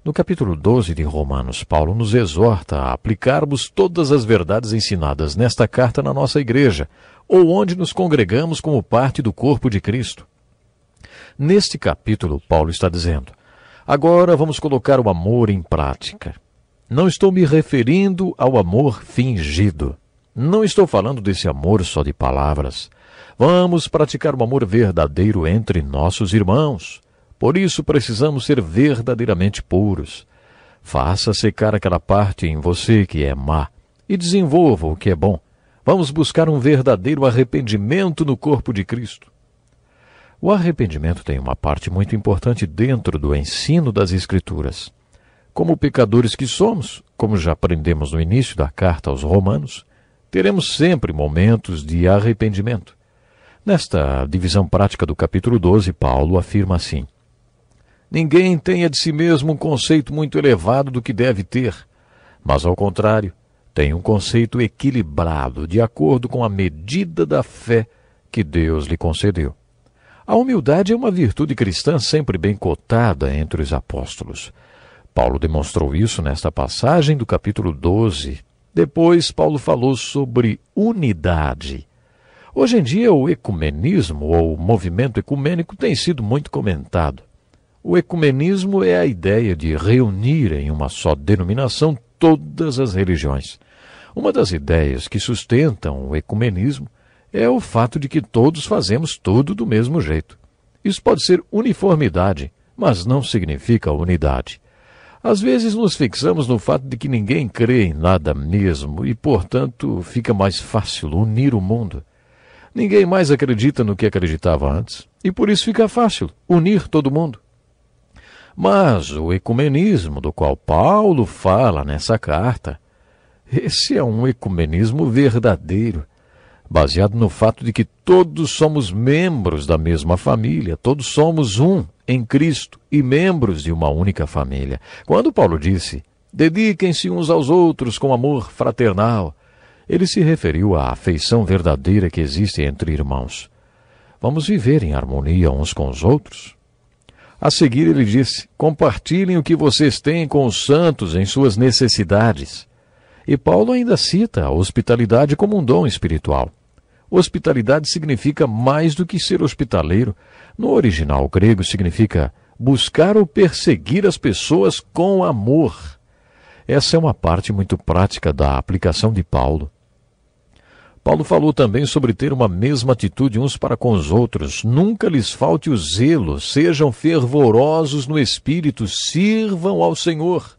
No capítulo 12 de Romanos, Paulo nos exorta a aplicarmos todas as verdades ensinadas nesta carta na nossa igreja, ou onde nos congregamos como parte do corpo de Cristo. Neste capítulo, Paulo está dizendo: agora vamos colocar o amor em prática. Não estou me referindo ao amor fingido. Não estou falando desse amor só de palavras. Vamos praticar o amor verdadeiro entre nossos irmãos. Por isso precisamos ser verdadeiramente puros. Faça secar aquela parte em você que é má e desenvolva o que é bom. Vamos buscar um verdadeiro arrependimento no corpo de Cristo. O arrependimento tem uma parte muito importante dentro do ensino das Escrituras. Como pecadores que somos, como já aprendemos no início da carta aos Romanos, teremos sempre momentos de arrependimento. Nesta divisão prática do capítulo 12, Paulo afirma assim: ninguém tenha de si mesmo um conceito muito elevado do que deve ter, mas, ao contrário, tenha um conceito equilibrado, de acordo com a medida da fé que Deus lhe concedeu. A humildade é uma virtude cristã sempre bem cotada entre os apóstolos. Paulo demonstrou isso nesta passagem do capítulo 12. Depois, Paulo falou sobre unidade. Hoje em dia, o ecumenismo, ou movimento ecumênico, tem sido muito comentado. O ecumenismo é a ideia de reunir em uma só denominação todas as religiões. Uma das ideias que sustentam o ecumenismo é o fato de que todos fazemos tudo do mesmo jeito. Isso pode ser uniformidade, mas não significa unidade. Às vezes nos fixamos no fato de que ninguém crê em nada mesmo e, portanto, fica mais fácil unir o mundo. Ninguém mais acredita no que acreditava antes e por isso fica fácil unir todo mundo. Mas o ecumenismo do qual Paulo fala nessa carta, esse é um ecumenismo verdadeiro, baseado no fato de que todos somos membros da mesma família, todos somos um em Cristo e membros de uma única família. Quando Paulo disse, dediquem-se uns aos outros com amor fraternal, ele se referiu à afeição verdadeira que existe entre irmãos. Vamos viver em harmonia uns com os outros? A seguir ele disse, compartilhem o que vocês têm com os santos em suas necessidades. E Paulo ainda cita a hospitalidade como um dom espiritual. Hospitalidade significa mais do que ser hospitaleiro. No original grego significa buscar ou perseguir as pessoas com amor. Essa é uma parte muito prática da aplicação de Paulo. Paulo falou também sobre ter uma mesma atitude uns para com os outros. Nunca lhes falte o zelo, sejam fervorosos no espírito, sirvam ao Senhor.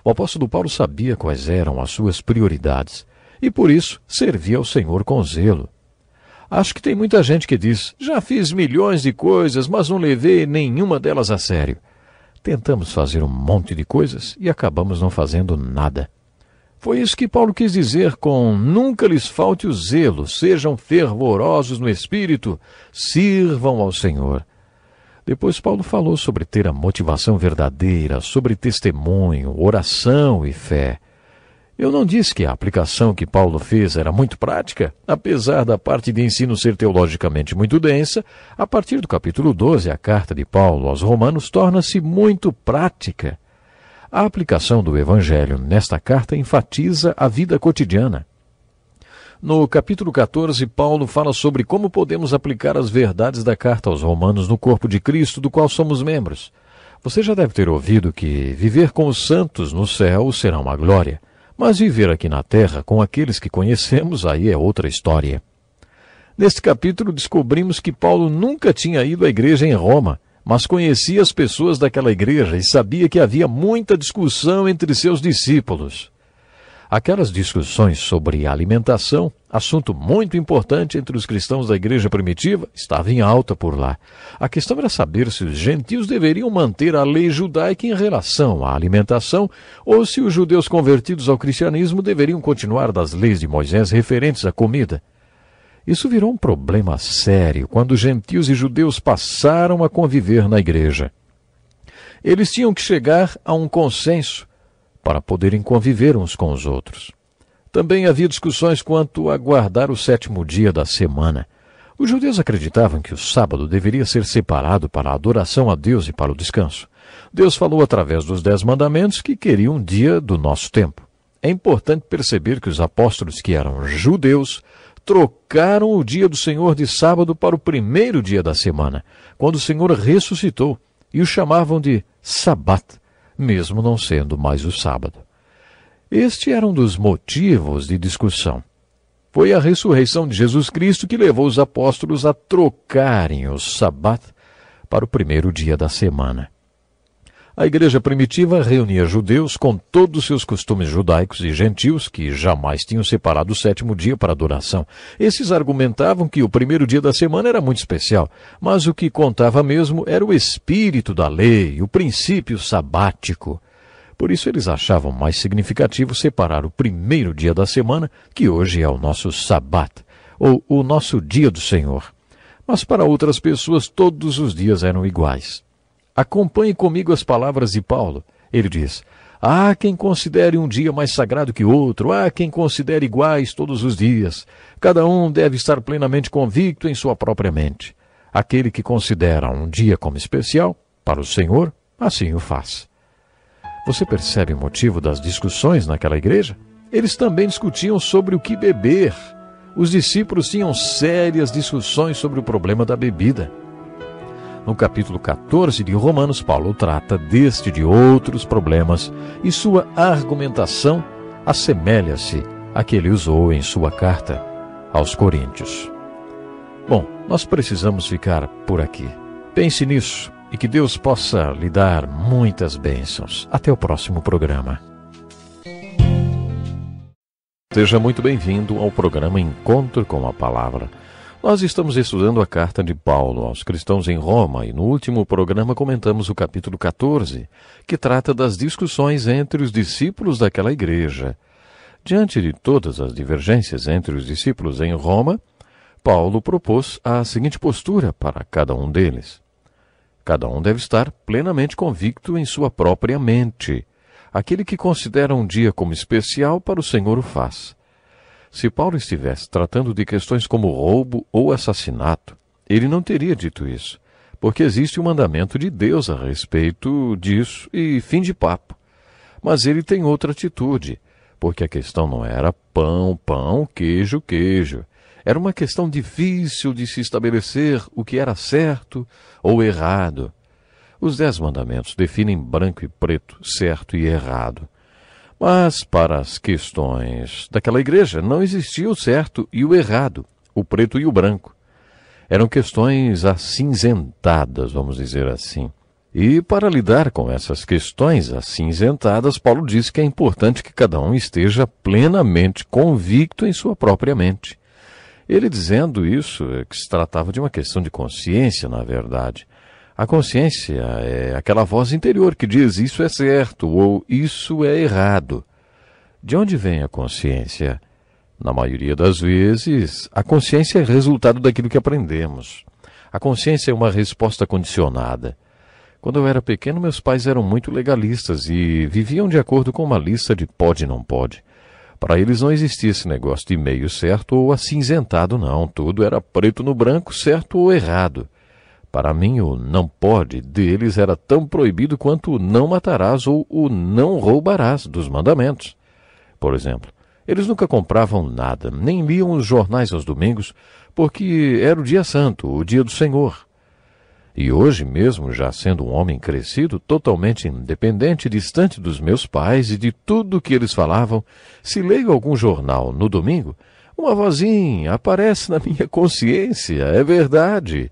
O apóstolo Paulo sabia quais eram as suas prioridades e, por isso, servia ao Senhor com zelo. Acho que tem muita gente que diz, já fiz milhões de coisas, mas não levei nenhuma delas a sério. Tentamos fazer um monte de coisas e acabamos não fazendo nada. Foi isso que Paulo quis dizer com nunca lhes falte o zelo, sejam fervorosos no espírito, sirvam ao Senhor. Depois Paulo falou sobre ter a motivação verdadeira, sobre testemunho, oração e fé. Eu não disse que a aplicação que Paulo fez era muito prática, apesar da parte de ensino ser teologicamente muito densa, a partir do capítulo 12, a carta de Paulo aos Romanos torna-se muito prática. A aplicação do Evangelho nesta carta enfatiza a vida cotidiana. No capítulo 14, Paulo fala sobre como podemos aplicar as verdades da carta aos Romanos no corpo de Cristo, do qual somos membros. Você já deve ter ouvido que viver com os santos no céu será uma glória, mas viver aqui na terra com aqueles que conhecemos aí é outra história. Neste capítulo descobrimos que Paulo nunca tinha ido à igreja em Roma, mas conhecia as pessoas daquela igreja e sabia que havia muita discussão entre seus discípulos. Aquelas discussões sobre alimentação, assunto muito importante entre os cristãos da igreja primitiva, estavam em alta por lá. A questão era saber se os gentios deveriam manter a lei judaica em relação à alimentação ou se os judeus convertidos ao cristianismo deveriam continuar das leis de Moisés referentes à comida. Isso virou um problema sério quando gentios e judeus passaram a conviver na igreja. Eles tinham que chegar a um consenso para poderem conviver uns com os outros. Também havia discussões quanto a guardar o 7º dia da semana. Os judeus acreditavam que o sábado deveria ser separado para a adoração a Deus e para o descanso. Deus falou através dos 10 mandamentos que queria um dia do nosso tempo. É importante perceber que os apóstolos que eram judeus trocaram o dia do Senhor de sábado para o 1º dia da semana, quando o Senhor ressuscitou, e o chamavam de Sabat, mesmo não sendo mais o sábado. Este era um dos motivos de discussão. Foi a ressurreição de Jesus Cristo que levou os apóstolos a trocarem o Sabat para o 1º dia da semana. A igreja primitiva reunia judeus com todos os seus costumes judaicos e gentios que jamais tinham separado o 7º dia para adoração. Esses argumentavam que o 1º dia da semana era muito especial, mas o que contava mesmo era o espírito da lei, o princípio sabático. Por isso eles achavam mais significativo separar o 1º dia da semana, que hoje é o nosso Sabat, ou o nosso dia do Senhor. Mas para outras pessoas todos os dias eram iguais. Acompanhe comigo as palavras de Paulo. Ele diz: há quem considere um dia mais sagrado que outro, há quem considere iguais todos os dias. Cada um deve estar plenamente convicto em sua própria mente. Aquele que considera um dia como especial, para o Senhor, assim o faz. Você percebe o motivo das discussões naquela igreja? Eles também discutiam sobre o que beber. Os discípulos tinham sérias discussões sobre o problema da bebida. No capítulo 14 de Romanos, Paulo trata deste e de outros problemas e sua argumentação assemelha-se à que ele usou em sua carta aos Coríntios. Bom, nós precisamos ficar por aqui. Pense nisso e que Deus possa lhe dar muitas bênçãos. Até o próximo programa. Seja muito bem-vindo ao programa Encontro com a Palavra. Nós estamos estudando a carta de Paulo aos cristãos em Roma e no último programa comentamos o capítulo 14, que trata das discussões entre os discípulos daquela igreja. Diante de todas as divergências entre os discípulos em Roma, Paulo propôs a seguinte postura para cada um deles. Cada um deve estar plenamente convicto em sua própria mente. Aquele que considera um dia como especial para o Senhor o faz. Se Paulo estivesse tratando de questões como roubo ou assassinato, ele não teria dito isso, porque existe um mandamento de Deus a respeito disso e fim de papo. Mas ele tem outra atitude, porque a questão não era pão, pão, queijo, queijo. Era uma questão difícil de se estabelecer o que era certo ou errado. Os 10 mandamentos definem branco e preto, certo e errado. Mas, para as questões daquela igreja, não existia o certo e o errado, o preto e o branco. Eram questões acinzentadas, vamos dizer assim. E, para lidar com essas questões acinzentadas, Paulo diz que é importante que cada um esteja plenamente convicto em sua própria mente. Ele dizendo isso, que se tratava de uma questão de consciência, na verdade. A consciência é aquela voz interior que diz isso é certo ou isso é errado. De onde vem a consciência? Na maioria das vezes, a consciência é resultado daquilo que aprendemos. A consciência é uma resposta condicionada. Quando eu era pequeno, meus pais eram muito legalistas e viviam de acordo com uma lista de pode e não pode. Para eles não existia esse negócio de meio certo ou acinzentado, não. Tudo era preto no branco, certo ou errado. Para mim, o não pode deles era tão proibido quanto o não matarás ou o não roubarás dos mandamentos. Por exemplo, eles nunca compravam nada, nem liam os jornais aos domingos, porque era o dia santo, o dia do Senhor. E hoje mesmo, já sendo um homem crescido, totalmente independente, distante dos meus pais e de tudo que eles falavam, se leio algum jornal no domingo, uma vozinha aparece na minha consciência, é verdade.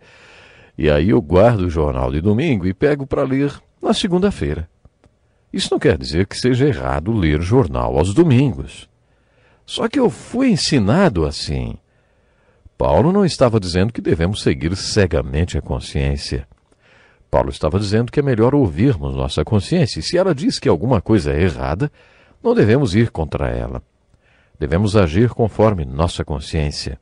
E aí eu guardo o jornal de domingo e pego para ler na segunda-feira. Isso não quer dizer que seja errado ler jornal aos domingos. Só que eu fui ensinado assim. Paulo não estava dizendo que devemos seguir cegamente a consciência. Paulo estava dizendo que é melhor ouvirmos nossa consciência, e se ela diz que alguma coisa é errada, não devemos ir contra ela. Devemos agir conforme nossa consciência.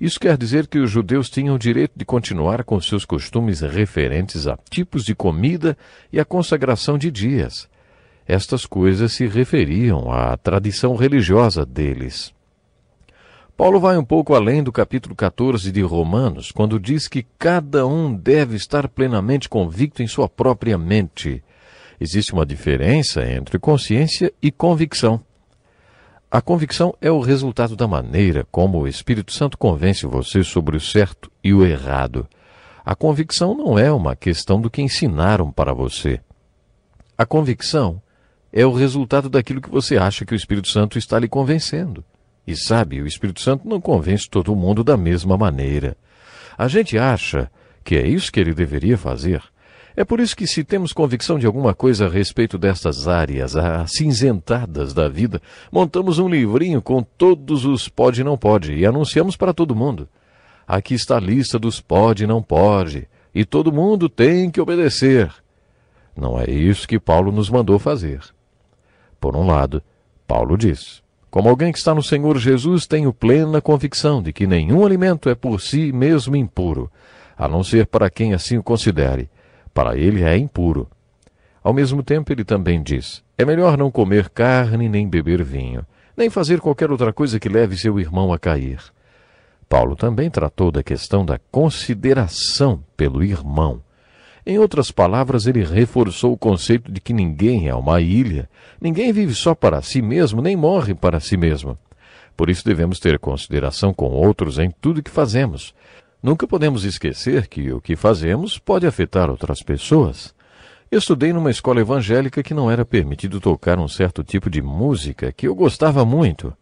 Isso quer dizer que os judeus tinham o direito de continuar com seus costumes referentes a tipos de comida e a consagração de dias. Estas coisas se referiam à tradição religiosa deles. Paulo vai um pouco além do capítulo 14 de Romanos, quando diz que cada um deve estar plenamente convicto em sua própria mente. Existe uma diferença entre consciência e convicção. A convicção é o resultado da maneira como o Espírito Santo convence você sobre o certo e o errado. A convicção não é uma questão do que ensinaram para você. A convicção é o resultado daquilo que você acha que o Espírito Santo está lhe convencendo. E sabe, o Espírito Santo não convence todo mundo da mesma maneira. A gente acha que é isso que ele deveria fazer. É por isso que, se temos convicção de alguma coisa a respeito destas áreas acinzentadas da vida, montamos um livrinho com todos os pode e não pode e anunciamos para todo mundo. Aqui está a lista dos pode e não pode, e todo mundo tem que obedecer. Não é isso que Paulo nos mandou fazer. Por um lado, Paulo diz: como alguém que está no Senhor Jesus, tenho plena convicção de que nenhum alimento é por si mesmo impuro, a não ser para quem assim o considere. Para ele é impuro. Ao mesmo tempo, ele também diz: é melhor não comer carne nem beber vinho, nem fazer qualquer outra coisa que leve seu irmão a cair. Paulo também tratou da questão da consideração pelo irmão. Em outras palavras, ele reforçou o conceito de que ninguém é uma ilha, ninguém vive só para si mesmo, nem morre para si mesmo. Por isso devemos ter consideração com outros em tudo que fazemos. Nunca podemos esquecer que o que fazemos pode afetar outras pessoas. Eu estudei numa escola evangélica que não era permitido tocar um certo tipo de música que eu gostava muito.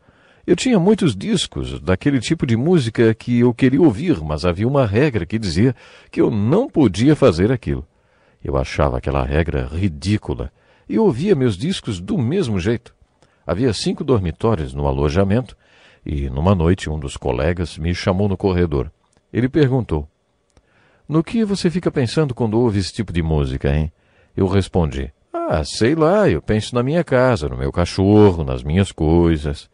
Eu tinha muitos discos daquele tipo de música que eu queria ouvir, mas havia uma regra que dizia que eu não podia fazer aquilo. Eu achava aquela regra ridícula e ouvia meus discos do mesmo jeito. Havia 5 dormitórios no alojamento e, numa noite, um dos colegas me chamou no corredor. Ele perguntou: no que você fica pensando quando ouve esse tipo de música, hein? Eu respondi: sei lá, eu penso na minha casa, no meu cachorro, nas minhas coisas.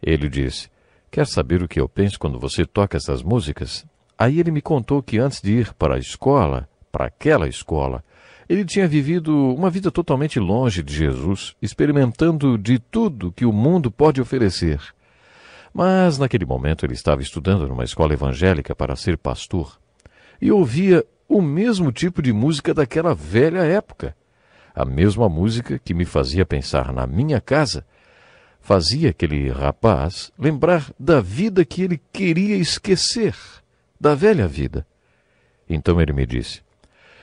Ele disse: quer saber o que eu penso quando você toca essas músicas? Aí ele me contou que antes de ir para a escola, para aquela escola, ele tinha vivido uma vida totalmente longe de Jesus, experimentando de tudo que o mundo pode oferecer. Mas, naquele momento, ele estava estudando numa escola evangélica para ser pastor e ouvia o mesmo tipo de música daquela velha época. A mesma música que me fazia pensar na minha casa, fazia aquele rapaz lembrar da vida que ele queria esquecer, da velha vida. Então ele me disse: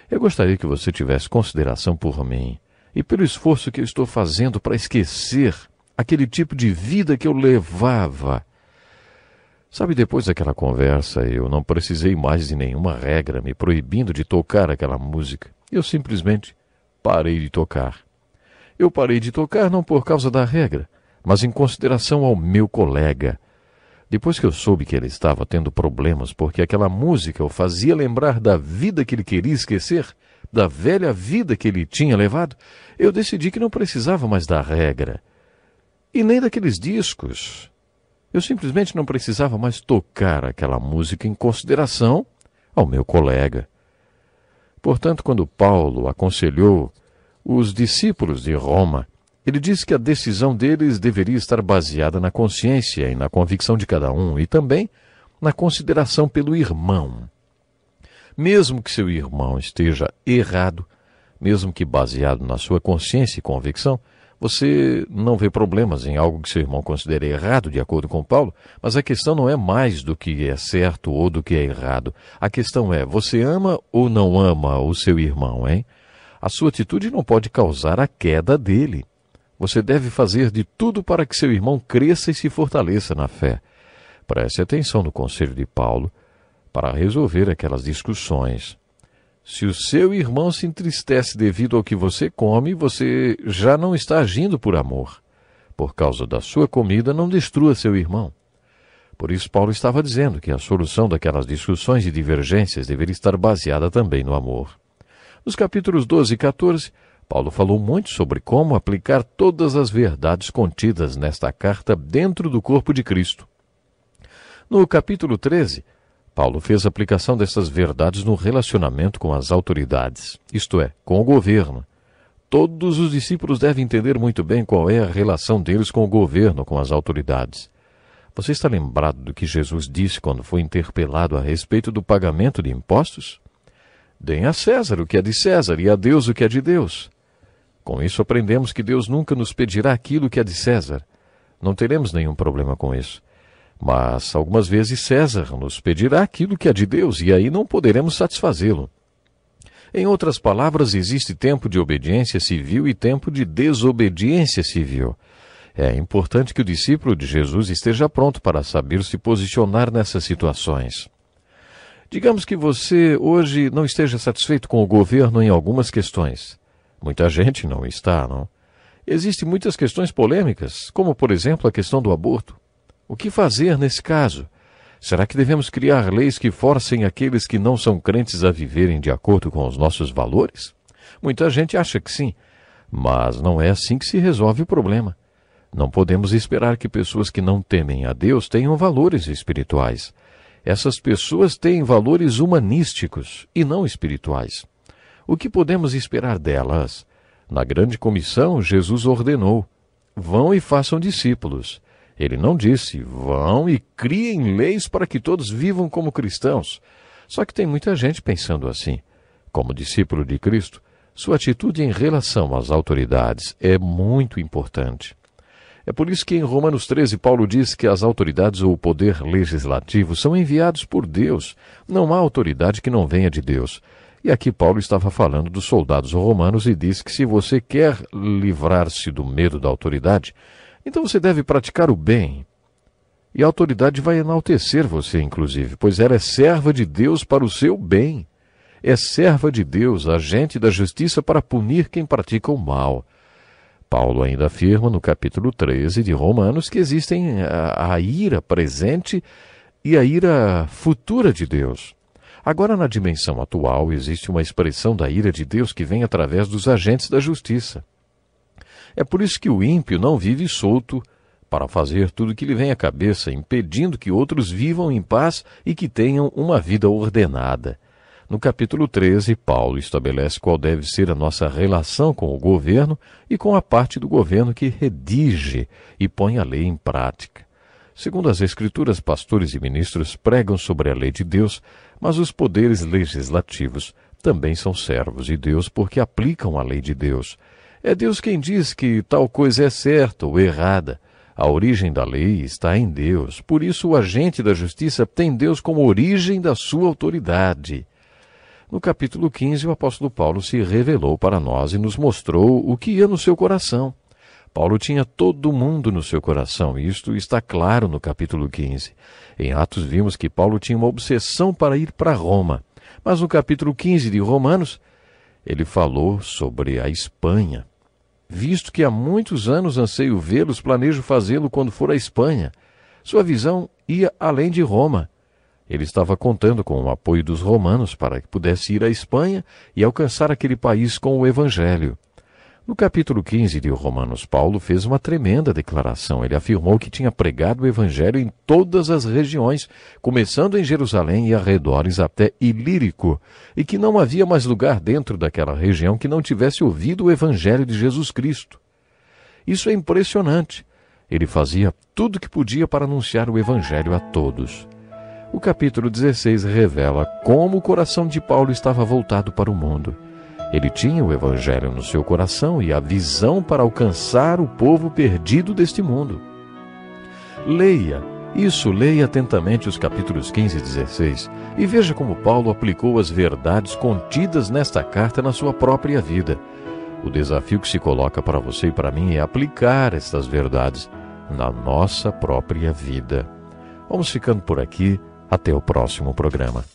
eu gostaria que você tivesse consideração por mim e pelo esforço que eu estou fazendo para esquecer aquele tipo de vida que eu levava. Sabe, depois daquela conversa, eu não precisei mais de nenhuma regra me proibindo de tocar aquela música. Eu simplesmente parei de tocar. Eu parei de tocar não por causa da regra, mas em consideração ao meu colega. Depois que eu soube que ele estava tendo problemas porque aquela música o fazia lembrar da vida que ele queria esquecer, da velha vida que ele tinha levado, eu decidi que não precisava mais da regra. E nem daqueles discos. Eu simplesmente não precisava mais tocar aquela música em consideração ao meu colega. Portanto, quando Paulo aconselhou os discípulos de Roma, ele disse que a decisão deles deveria estar baseada na consciência e na convicção de cada um, e também na consideração pelo irmão. Mesmo que seu irmão esteja errado, mesmo que baseado na sua consciência e convicção, você não vê problemas em algo que seu irmão considere errado, de acordo com Paulo, mas a questão não é mais do que é certo ou do que é errado. A questão é: você ama ou não ama o seu irmão, hein? A sua atitude não pode causar a queda dele. Você deve fazer de tudo para que seu irmão cresça e se fortaleça na fé. Preste atenção no conselho de Paulo para resolver aquelas discussões. Se o seu irmão se entristece devido ao que você come, você já não está agindo por amor. Por causa da sua comida, não destrua seu irmão. Por isso, Paulo estava dizendo que a solução daquelas discussões e divergências deveria estar baseada também no amor. Nos capítulos 12 e 14, Paulo falou muito sobre como aplicar todas as verdades contidas nesta carta dentro do corpo de Cristo. No capítulo 13, Paulo fez aplicação dessas verdades no relacionamento com as autoridades, isto é, com o governo. Todos os discípulos devem entender muito bem qual é a relação deles com o governo, com as autoridades. Você está lembrado do que Jesus disse quando foi interpelado a respeito do pagamento de impostos? Deem a César o que é de César e a Deus o que é de Deus. Com isso aprendemos que Deus nunca nos pedirá aquilo que é de César. Não teremos nenhum problema com isso. Mas, algumas vezes, César nos pedirá aquilo que é de Deus, e aí não poderemos satisfazê-lo. Em outras palavras, existe tempo de obediência civil e tempo de desobediência civil. É importante que o discípulo de Jesus esteja pronto para saber se posicionar nessas situações. Digamos que você hoje não esteja satisfeito com o governo em algumas questões. Muita gente não está, não? Existem muitas questões polêmicas, como, por exemplo, a questão do aborto. O que fazer nesse caso? Será que devemos criar leis que forcem aqueles que não são crentes a viverem de acordo com os nossos valores? Muita gente acha que sim, mas não é assim que se resolve o problema. Não podemos esperar que pessoas que não temem a Deus tenham valores espirituais. Essas pessoas têm valores humanísticos e não espirituais. O que podemos esperar delas? Na grande comissão, Jesus ordenou: vão e façam discípulos. Ele não disse: vão e criem leis para que todos vivam como cristãos. Só que tem muita gente pensando assim. Como discípulo de Cristo, sua atitude em relação às autoridades é muito importante. É por isso que em Romanos 13, Paulo diz que as autoridades ou o poder legislativo são enviados por Deus. Não há autoridade que não venha de Deus. E aqui Paulo estava falando dos soldados romanos e diz que se você quer livrar-se do medo da autoridade, então você deve praticar o bem. E a autoridade vai enaltecer você, inclusive, pois ela é serva de Deus para o seu bem. É serva de Deus, agente da justiça para punir quem pratica o mal. Paulo ainda afirma no capítulo 13 de Romanos que existem a ira presente e a ira futura de Deus. Agora, na dimensão atual, existe uma expressão da ira de Deus que vem através dos agentes da justiça. É por isso que o ímpio não vive solto para fazer tudo o que lhe vem à cabeça, impedindo que outros vivam em paz e que tenham uma vida ordenada. No capítulo 13, Paulo estabelece qual deve ser a nossa relação com o governo e com a parte do governo que redige e põe a lei em prática. Segundo as Escrituras, pastores e ministros pregam sobre a lei de Deus, mas os poderes legislativos também são servos de Deus porque aplicam a lei de Deus. É Deus quem diz que tal coisa é certa ou errada. A origem da lei está em Deus. Por isso, o agente da justiça tem Deus como origem da sua autoridade. No capítulo 15, o apóstolo Paulo se revelou para nós e nos mostrou o que ia no seu coração. Paulo tinha todo mundo no seu coração, e isto está claro no capítulo 15. Em Atos vimos que Paulo tinha uma obsessão para ir para Roma. Mas no capítulo 15 de Romanos, ele falou sobre a Espanha. Visto que há muitos anos anseio vê-los, planejo fazê-lo quando for à Espanha. Sua visão ia além de Roma. Ele estava contando com o apoio dos romanos para que pudesse ir à Espanha e alcançar aquele país com o Evangelho. No capítulo 15 de Romanos, Paulo fez uma tremenda declaração. Ele afirmou que tinha pregado o Evangelho em todas as regiões, começando em Jerusalém e arredores até Ilírico, e que não havia mais lugar dentro daquela região que não tivesse ouvido o Evangelho de Jesus Cristo. Isso é impressionante. Ele fazia tudo o que podia para anunciar o Evangelho a todos. O capítulo 16 revela como o coração de Paulo estava voltado para o mundo. Ele tinha o Evangelho no seu coração e a visão para alcançar o povo perdido deste mundo. Leia atentamente os capítulos 15 e 16 e veja como Paulo aplicou as verdades contidas nesta carta na sua própria vida. O desafio que se coloca para você e para mim é aplicar estas verdades na nossa própria vida. Vamos ficando por aqui. Até o próximo programa.